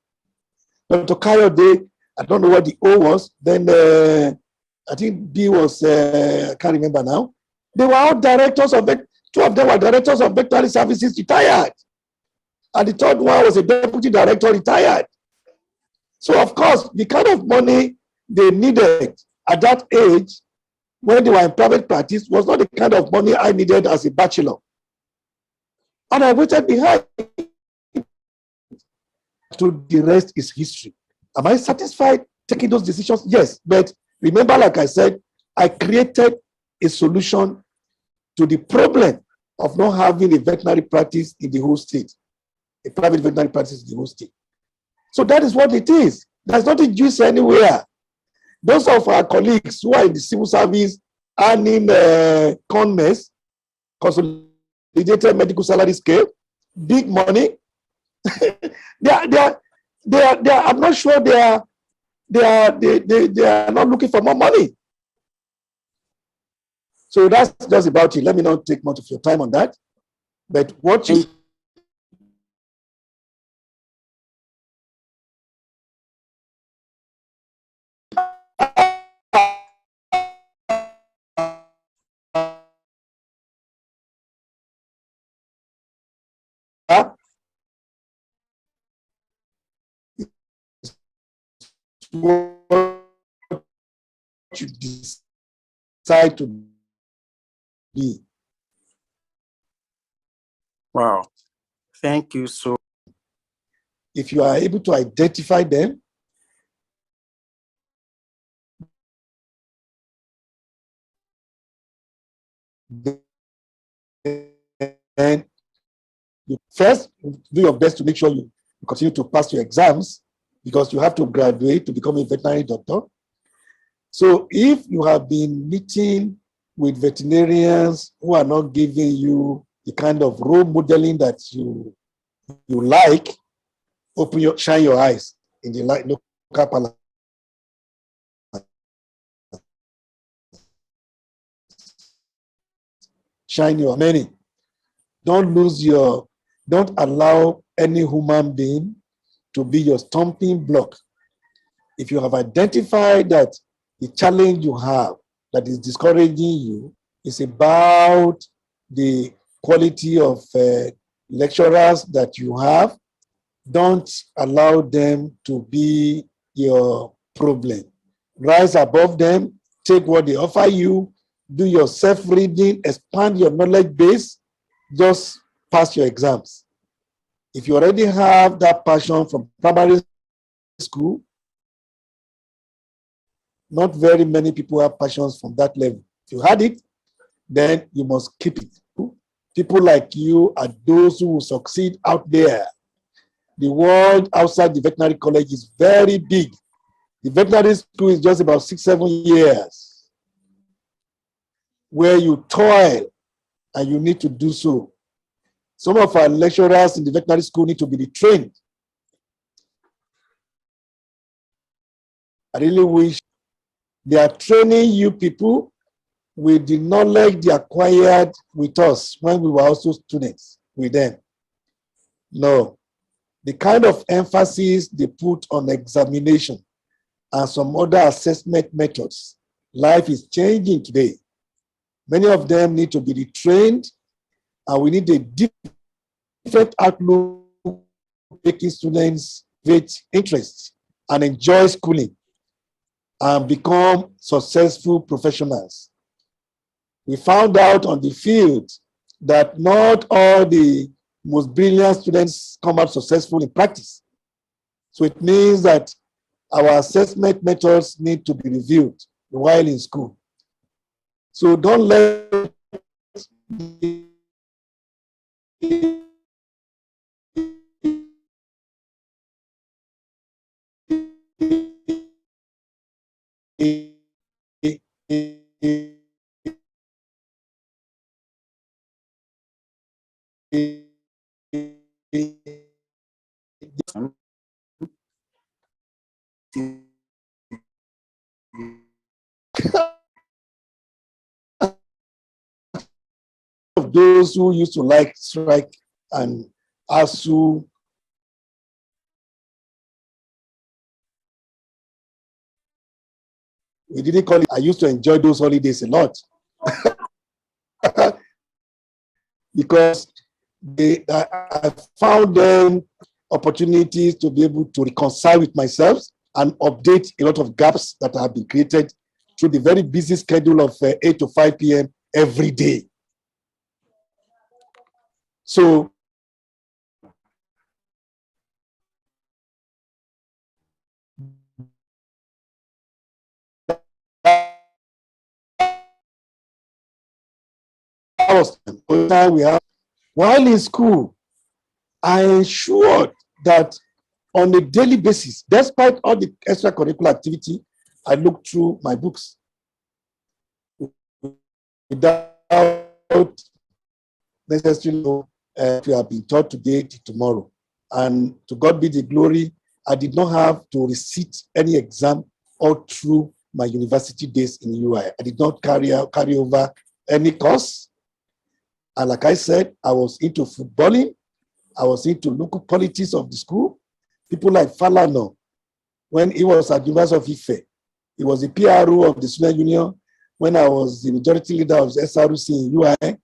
Dr. Kayode, I don't know what the O was. Then I think B was, I can't remember now. They were all directors of it. Two of them were directors of veterinary services, retired. And the third one was a deputy director, retired. So, of course, the kind of money they needed at that age, when they were in private practice, was not the kind of money I needed as a bachelor. And I waited behind. To the rest is history. Am I satisfied taking those decisions? Yes. But remember, like I said, I created a solution to the problem of not having a veterinary practice in the whole state, a private veterinary practice in the whole state. So that is what it is. There's nothing juicy anywhere. Those of our colleagues who are in the civil service earning CONMES, Consolidated Medical Salary Scale, big money, I'm not sure they are not looking for more money. So that's just about it. Let me not take much of your time on that. But what you decide to be. Wow. Thank you so. If you are able to identify them, then you first do your best to make sure you continue to pass your exams, because you have to graduate to become a veterinary doctor. So if you have been meeting with veterinarians who are not giving you the kind of role modeling that you like, shine your eyes in the local parliament. Shine your many. Don't allow any human being to be your stumbling block. If you have identified that the challenge you have that is discouraging you is about the quality of lecturers that you have, don't allow them to be your problem. Rise above them, take what they offer you, do your self-reading, expand your knowledge base, just pass your exams. If you already have that passion from primary school, not very many people have passions from that level. If you had it, then you must keep it. People like you are those who will succeed out there. The world outside the veterinary college is very big. The veterinary school is just about 6-7 years where you toil and you need to do so. Some of our lecturers in the veterinary school need to be retrained. I really wish they are training you people with the knowledge they acquired with us when we were also students with them. No, the kind of emphasis they put on examination and some other assessment methods, life is changing today. Many of them need to be retrained, and we need a different outlook, making students with interest and enjoy schooling and become successful professionals. We found out on the field that not all the most brilliant students come out successful in practice. So it means that our assessment methods need to be reviewed while in school. So don't let of those who used to like strike and ASU. We didn't call it. I used to enjoy those holidays a lot because I found them opportunities to be able to reconcile with myself and update a lot of gaps that have been created through the very busy schedule of 8 to 5 p.m. every day. So while in school, I ensured that on a daily basis, despite all the extracurricular activity, I looked through my books without necessarily know if you have been taught today to tomorrow. And to God be the glory, I did not have to recite any exam all through my university days in UI. I did not carry over any course. And like I said, I was into footballing. I was into local politics of the school. People like Falano, when he was at University of Ife, he was the PRO of the student union. When I was the majority leader of the SRC in UI,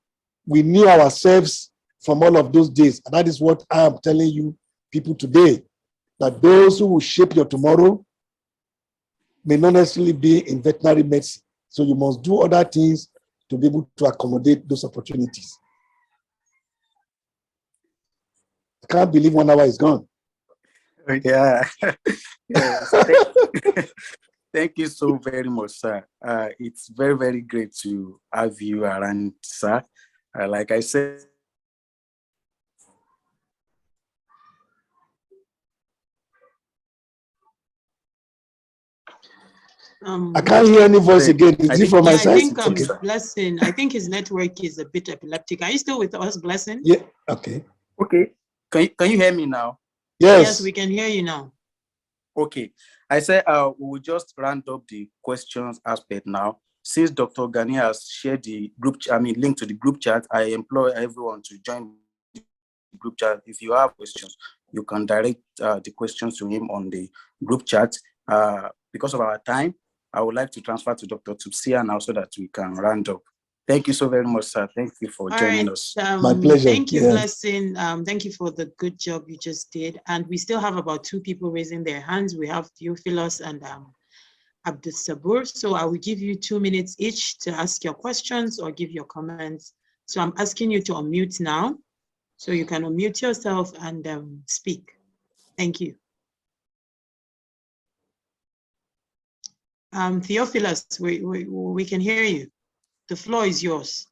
we knew ourselves from all of those days. And that is what I am telling you people today, that those who will shape your tomorrow may not necessarily be in veterinary medicine. So you must do other things to be able to accommodate those opportunities. I can't believe 1 hour is gone. Yeah. Yes. Thank you so very much, sir. It's very, very great to have you around, sir. Like I said, I can't hear any voice again. Is it from my side? I think Okay. Blessing, I think his network is a bit epileptic. Are you still with us, Blessing? Yeah, okay. Okay. Can you hear me now? Yes, we can hear you now. Okay. I said we will just round up the questions aspect now. Since Dr. Gani has shared the link to the group chat, I implore everyone to join the group chat. If you have questions, you can direct the questions to him on the group chat. Because of our time, I would like to transfer to Dr. Tupsia now so that we can round up. Thank you so very much, sir. Thank you for joining us. My pleasure. Thank you, Yeah. Blessing. Thank you for the good job you just did. And we still have about 2 people raising their hands. We have Theophilus and Abdul Sabur. So I will give you 2 minutes each to ask your questions or give your comments. So I'm asking you to unmute now. So you can unmute yourself and speak. Thank you. Theophilus, we can hear you. The floor is yours.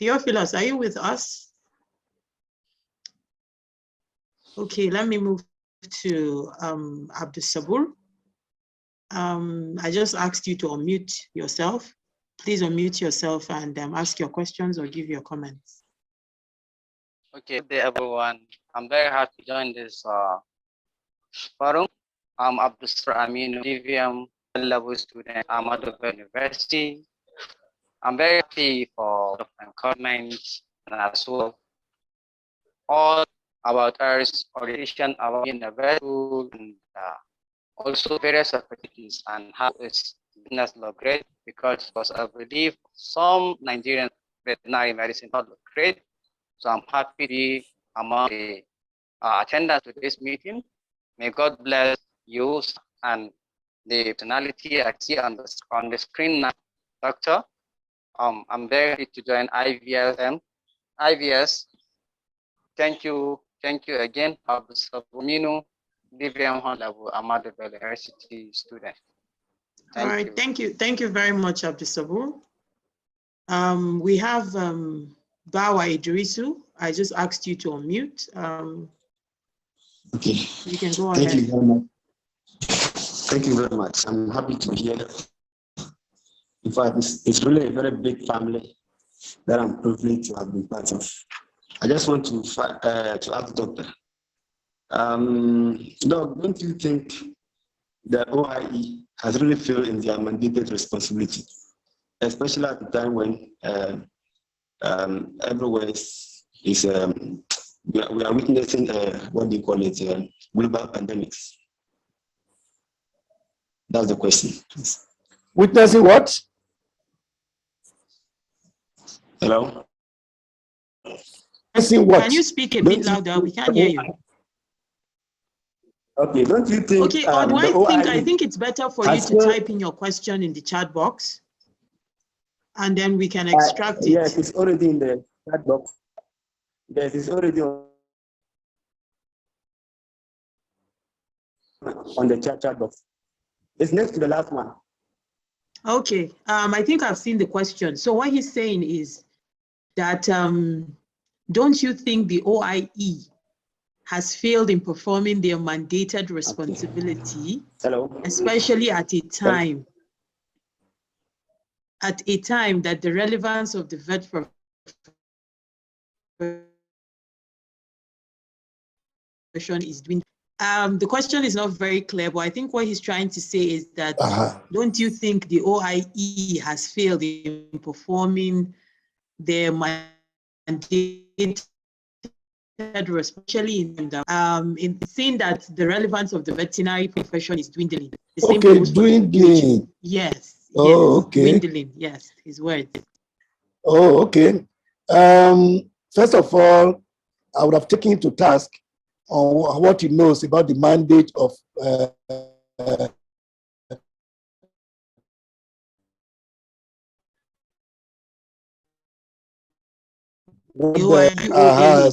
Theophilus, are you with us? Okay, let me move to Abdul Sabur. I just asked you to unmute yourself. Please unmute yourself and ask your questions or give your comments. Okay, good day, everyone. I'm very happy to join this forum. I'm Abdul Amin, DVM level student. I'm at the university. I'm very happy for the encouragement and as well all about our orientation, our university, and also various opportunities and how it's business look great because I believe some Nigerian veterinary medicine not look great. So I'm happy to be among the attendants to this meeting. May God bless you and the personality I see on the screen now, Doctor. I'm very happy to join IVS. Thank you again, Abdul DVM level Ahmadu Bello University student. All right, thank you very much, Abdul Sabur. We have Bawa Idrisu. I just asked you to unmute. Okay. You can go ahead. Thank you very much. Thank you very much. I'm happy to be here. In fact, it's really a very big family that I'm privileged to have been part of. I just want to ask Doctor, Doc, don't you think the OIE has really failed in their mandated responsibility, especially at the time when everywhere is we are witnessing what do you call it, global pandemics? That's the question. Please. Witnessing what? Hello? Witnessing what? Can you speak a bit louder? We can't hear you. Okay, don't you think? Okay, or do I think it's better for you to type in your question in the chat box, and then we can extract it. Yes, it's already in the chat box. Yes, it's already on the chat box. It's next to the last one. Okay, I think I've seen the question. So what he's saying is that don't you think the OIE has failed in performing their mandated responsibility, especially at a time that the relevance of the vet profession is doing. The question is not very clear, but I think what he's trying to say is that don't you think the OIE has failed in performing their mandated, especially in seeing that the relevance of the veterinary profession is dwindling. The same dwindling. Yes. Oh, yes, okay. Dwindling. Yes, his words. Oh, okay. First of all, I would have taken to task on what he knows about the mandate of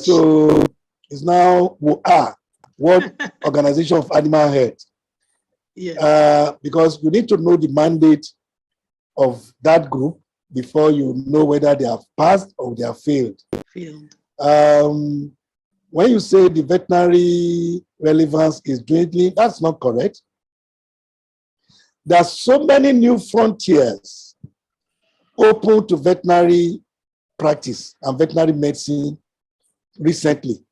so it's now World Organization of Animal Health. Yes. Because you need to know the mandate of that group before you know whether they have passed or they have failed. When you say the veterinary relevance is dwindling, that's not correct. There are so many new frontiers open to veterinary practice and veterinary medicine recently,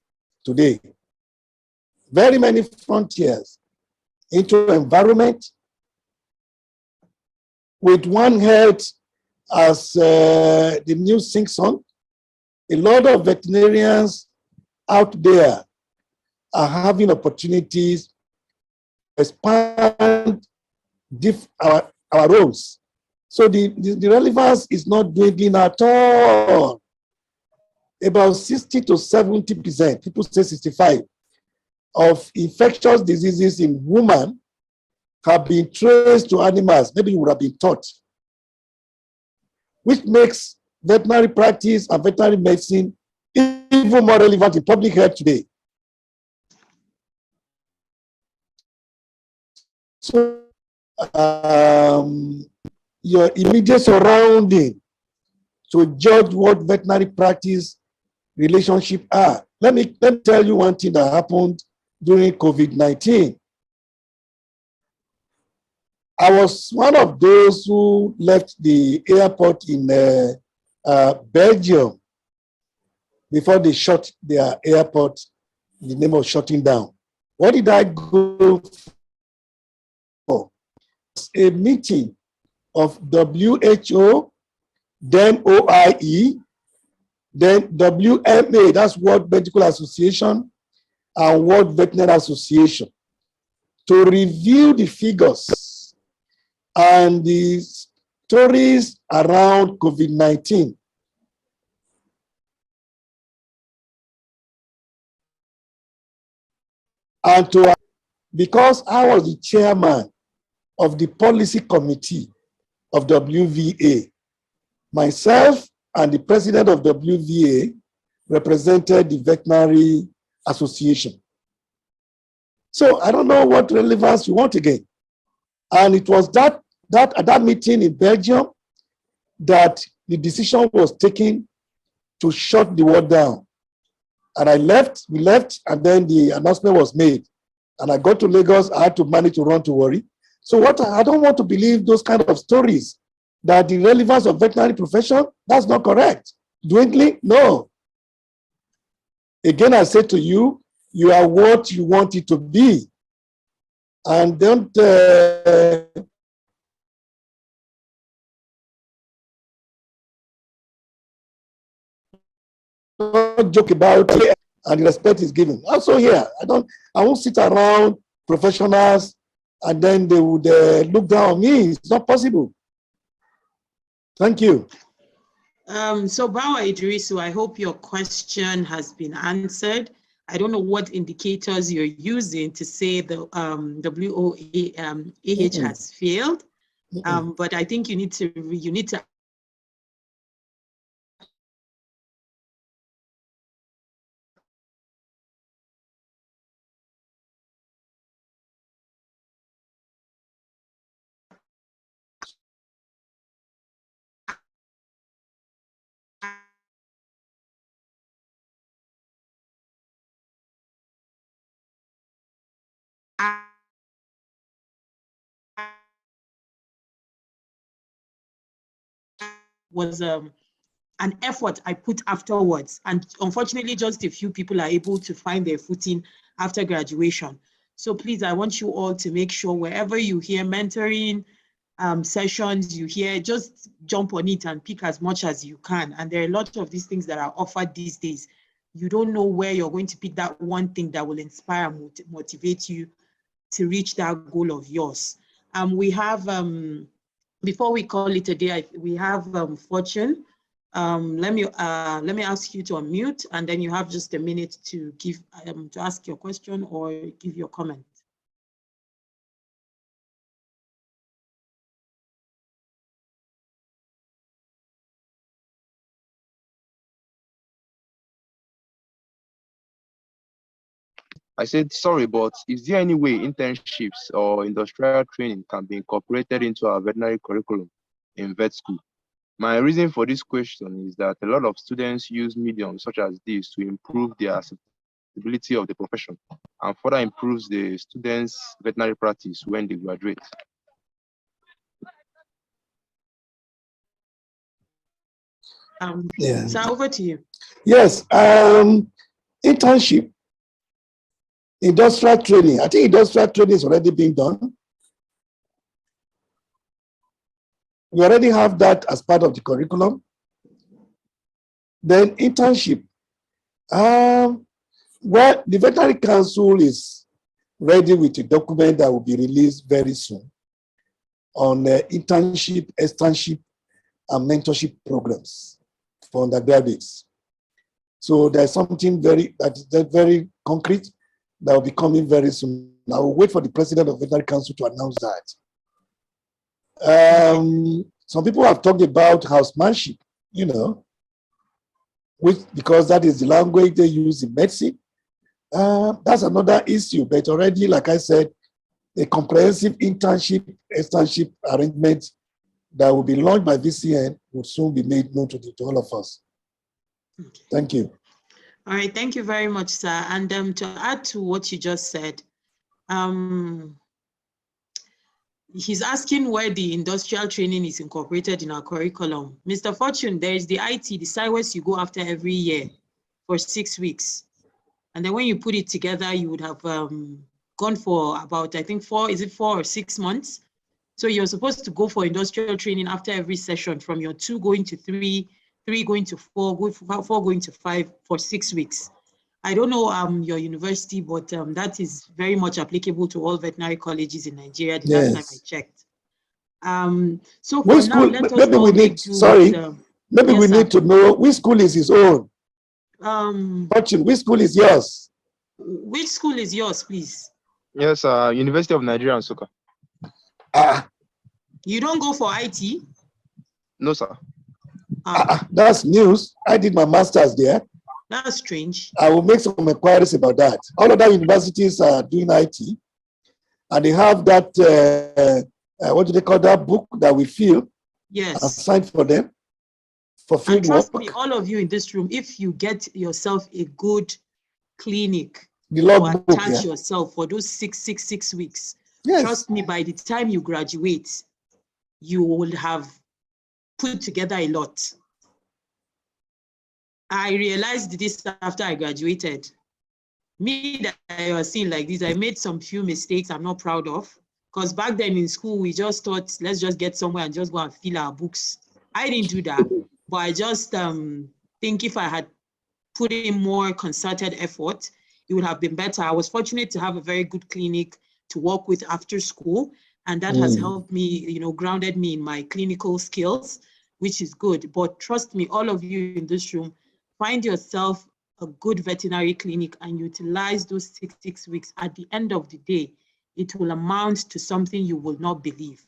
today. Very many frontiers into environment, with One Health as the new sing song. A lot of veterinarians out there are having opportunities expand our roles. So the relevance is not dwindling at all. About 60 to 70%, people say 65, of infectious diseases in women have been traced to animals. Maybe you would have been taught, which makes veterinary practice and veterinary medicine even more relevant in public health today. So your immediate surrounding to judge what veterinary practice relationship are. Let me tell you one thing that happened during COVID-19. I was one of those who left the airport in Belgium before they shut their airport in the name of shutting down. What did I go for? A meeting of WHO, then OIE, then WMA, that's World Medical Association, and World Veterinary Association, to review the figures and the stories around COVID-19. And because I was the chairman of the policy committee of WVA, myself and the president of WVA represented the Veterinary Association. So I don't know what relevance you want again. And it was at that meeting in Belgium that the decision was taken to shut the world down. And we left, and then the announcement was made. And I got to Lagos, I had to manage to run to Warri. So I don't want to believe those kind of stories, that the relevance of veterinary profession, that's not correct. Dwindling? No. Again, I say to you, you are what you want it to be. And don't joke about it, and respect is given. Also here, I won't sit around professionals and then they would look down on me. It's not possible. Thank you. So Bawa Idrisu, I hope your question has been answered. I don't know what indicators you're using to say the WOAH has failed, but I think you need to was an effort I put afterwards. And unfortunately, just a few people are able to find their footing after graduation. So please, I want you all to make sure wherever you hear mentoring sessions, you hear, just jump on it and pick as much as you can. And there are a lot of these things that are offered these days. You don't know where you're going to pick that one thing that will inspire and motivate you to reach that goal of yours. We have, before we call it a day, we have Fortune. Let me ask you to unmute, and then you have just a minute to give to ask your question or give your comment. I said, sorry, but is there any way internships or industrial training can be incorporated into our veterinary curriculum in vet school? My reason for this question is that a lot of students use mediums such as this to improve their acceptability of the profession and further improves the students' veterinary practice when they graduate. Yeah. So over to you. Yes, internship, industrial training. I think industrial training is already being done. We already have that as part of the curriculum. Then internship. Well, the Veterinary Council is ready with a document that will be released very soon on internship, externship, and mentorship programs for undergraduates. So there's something that's very concrete that will be coming very soon. I will wait for the president of the Veterinary Council to announce that. Some people have talked about housemanship, you know, because that is the language they use in medicine. That's another issue, but already, like I said, a comprehensive internship, externship arrangement that will be launched by VCN will soon be made known to all of us. Okay. Thank you. All right, thank you very much, sir. And to add to what you just said, he's asking where the industrial training is incorporated in our curriculum. Mr. Fortune, there is the IT, the SciWest you go after every year for 6 weeks. And then when you put it together, you would have gone for about, I think 4 or 6 months? So you're supposed to go for industrial training after every session, from your 2 going to 3, 3 going to 4, 4 going to 5 for 6 weeks. I don't know your university, but that is very much applicable to all veterinary colleges in Nigeria the last time I checked. So for now, let us all make do with, maybe we need to know which school is his own. Fortune, which school is yours? Which school is yours, please? Yes, University of Nigeria, Nsukka. You don't go for IT? No, sir. That's news. I did my master's there. That's strange. I will make some inquiries about that. All other universities are doing IT, and they have that, what do they call that book that we fill? Yes. Assigned for them for field and trust work. me, all of you in this room, if you get yourself a good clinic to attach yourself for those 6 weeks, trust me, by the time you graduate, you will have put together a lot. I realized this after I graduated. Me that I was seeing like this, I made some few mistakes I'm not proud of. Because back then in school, we just thought, let's just get somewhere and just go and fill our books. I didn't do that, but I just think if I had put in more concerted effort, it would have been better. I was fortunate to have a very good clinic to work with after school, and that has helped me, you know, grounded me in my clinical skills, which is good. But trust me, all of you in this room, find yourself a good veterinary clinic and utilize those 6 weeks. At the end of the day, it will amount to something you will not believe.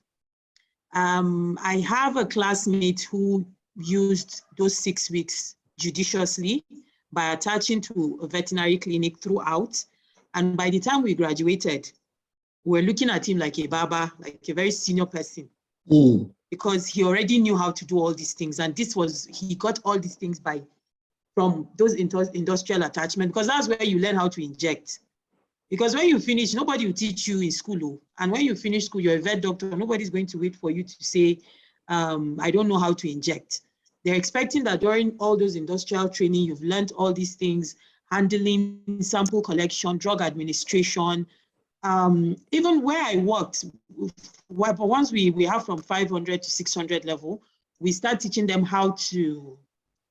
I have a classmate who used those 6 weeks judiciously by attaching to a veterinary clinic throughout. And by the time we graduated, we're looking at him like a baba, like a very senior person, because he already knew how to do all these things. And he got all these things from those industrial attachment, because that's where you learn how to inject. Because when you finish, nobody will teach you in school. And when you finish school, you're a vet doctor, nobody's going to wait for you to say, I don't know how to inject. They're expecting that during all those industrial training, you've learned all these things, handling sample collection, drug administration. Even where I worked, once we have from 500 to 600 level, we start teaching them how to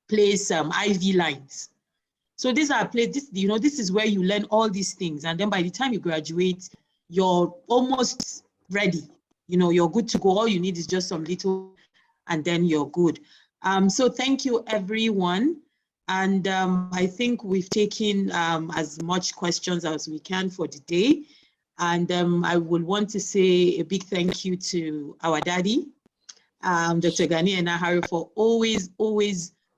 place IV lines. So these are this is where you learn all these things. And then by the time you graduate, you're almost ready. You know, you're good to go. All you need is just some little, and then you're good. So thank you, everyone. And I think we've taken as much questions as we can for the day. And I would want to say a big thank you to our daddy, Dr. Gani Enahoro, for always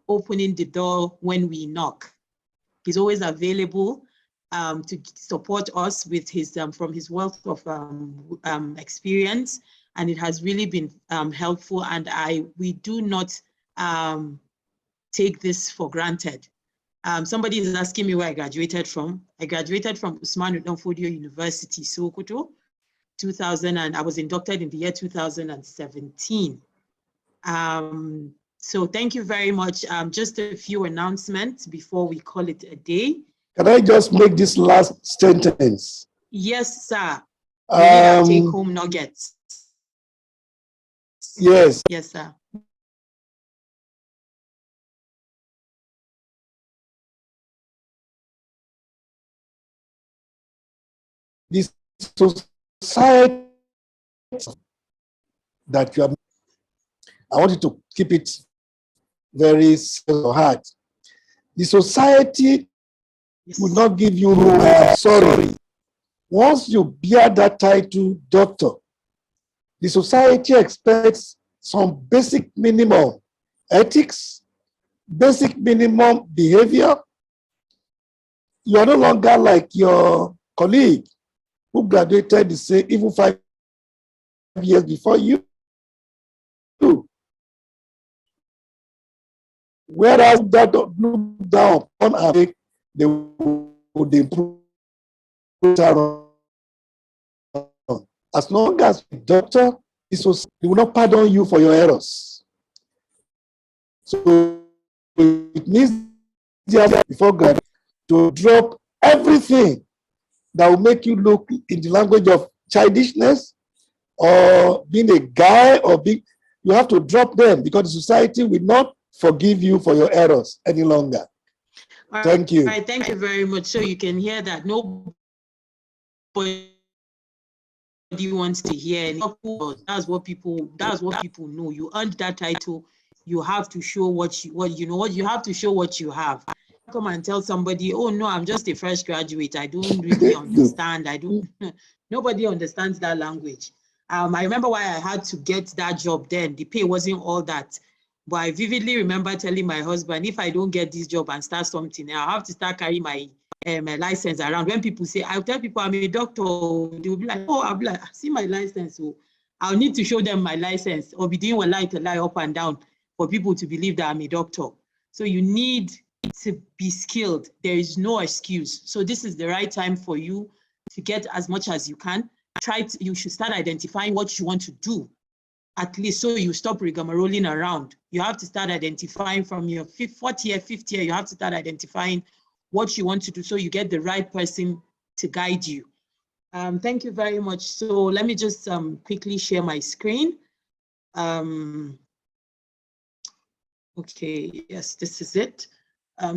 opening the door when we knock. He's always available to support us with his from his wealth of experience, and it has really been helpful. And we do not take this for granted. Somebody is asking me where I graduated from. I graduated from Usman Danfodio University, Sokoto, 2000, and I was inducted in the year 2017. So thank you very much. Just a few announcements before we call it a day. Can I just make this last sentence? Yes, sir. We need our take-home nuggets. Yes. Yes, sir. This society that you have, I want you to keep it very hard. The society will not give you sorry. Once you bear that title, doctor, the society expects some basic minimum ethics, basic minimum behavior. You are no longer like your colleague who graduated the same, even 5 years before you. Whereas that look down upon and they would improve. As long as the doctor is, he will not pardon you for your errors. So it needs before graduation to drop everything that will make you look in the language of childishness or being a guy or being, you have to drop them because the society will not forgive you for your errors any longer. Thank you. All right, thank you very much. So you can hear that nobody wants to hear any. That's what people know. You earned that title. You have to show what you have to show what you have. Come and tell somebody, oh no, I'm just a fresh graduate. I don't really understand. Nobody understands that language. I remember why I had to get that job then. The pay wasn't all that. But I vividly remember telling my husband, if I don't get this job and start something, I'll have to start carrying my license around. When people say, I'll tell people I'm a doctor, they will be like, oh, I'll be like, see my license. So I'll need to show them my license or be doing a lie to lie up and down for people to believe that I'm a doctor. So you need to be skilled. There is no excuse. So this is the right time for you to get as much as you can. You should start identifying what you want to do, at least so you stop rigmaroling around. You have to start identifying from your fourth year, fifth year, you have to start identifying what you want to do so you get the right person to guide you. Thank you very much. So let me just quickly share my screen. Okay, yes, this is it.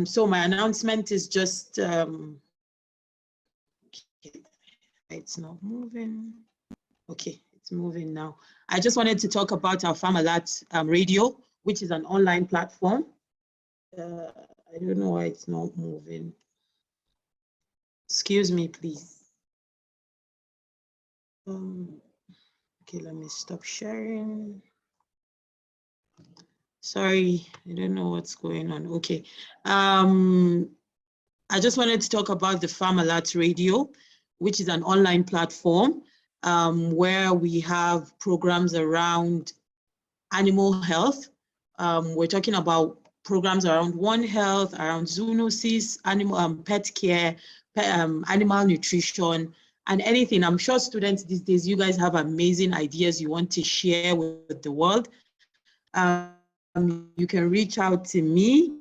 So my announcement is just, okay, it's not moving. Okay, it's moving now. I just wanted to talk about our Farm-Alert radio, which is an online platform. I don't know why it's not moving. Excuse me, please. Okay, let me stop sharing. Sorry, I don't know what's going on. Okay. I just wanted to talk about the Farm-Alert radio, which is an online platform where we have programs around animal health. We're talking about programs around One Health, around zoonosis, animal pet care, animal nutrition, and anything. I'm sure students these days, you guys have amazing ideas you want to share with the world. You can reach out to me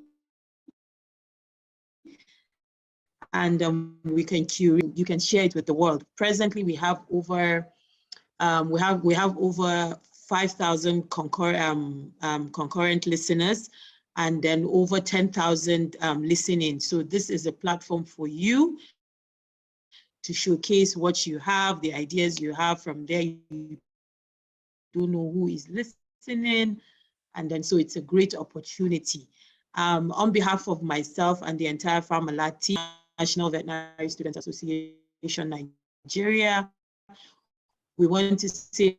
and we can curate. You can share it with the world. Presently, we have over 5,000 concurrent listeners, and then over 10,000 listening. So this is a platform for you to showcase what you have, the ideas you have. From there, you don't know who is listening, and then so it's a great opportunity. On behalf of myself and the entire Farm-Alert team, National Veterinary Student Association Nigeria, we want to say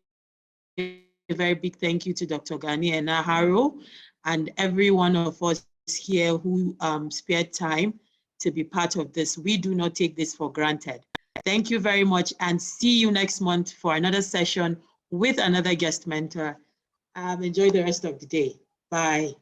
a very big thank you to Dr. Gani Enahoro and every one of us here who spared time to be part of this. We do not take this for granted. Thank you very much, and see you next month for another session with another guest mentor. Enjoy the rest of the day. Bye.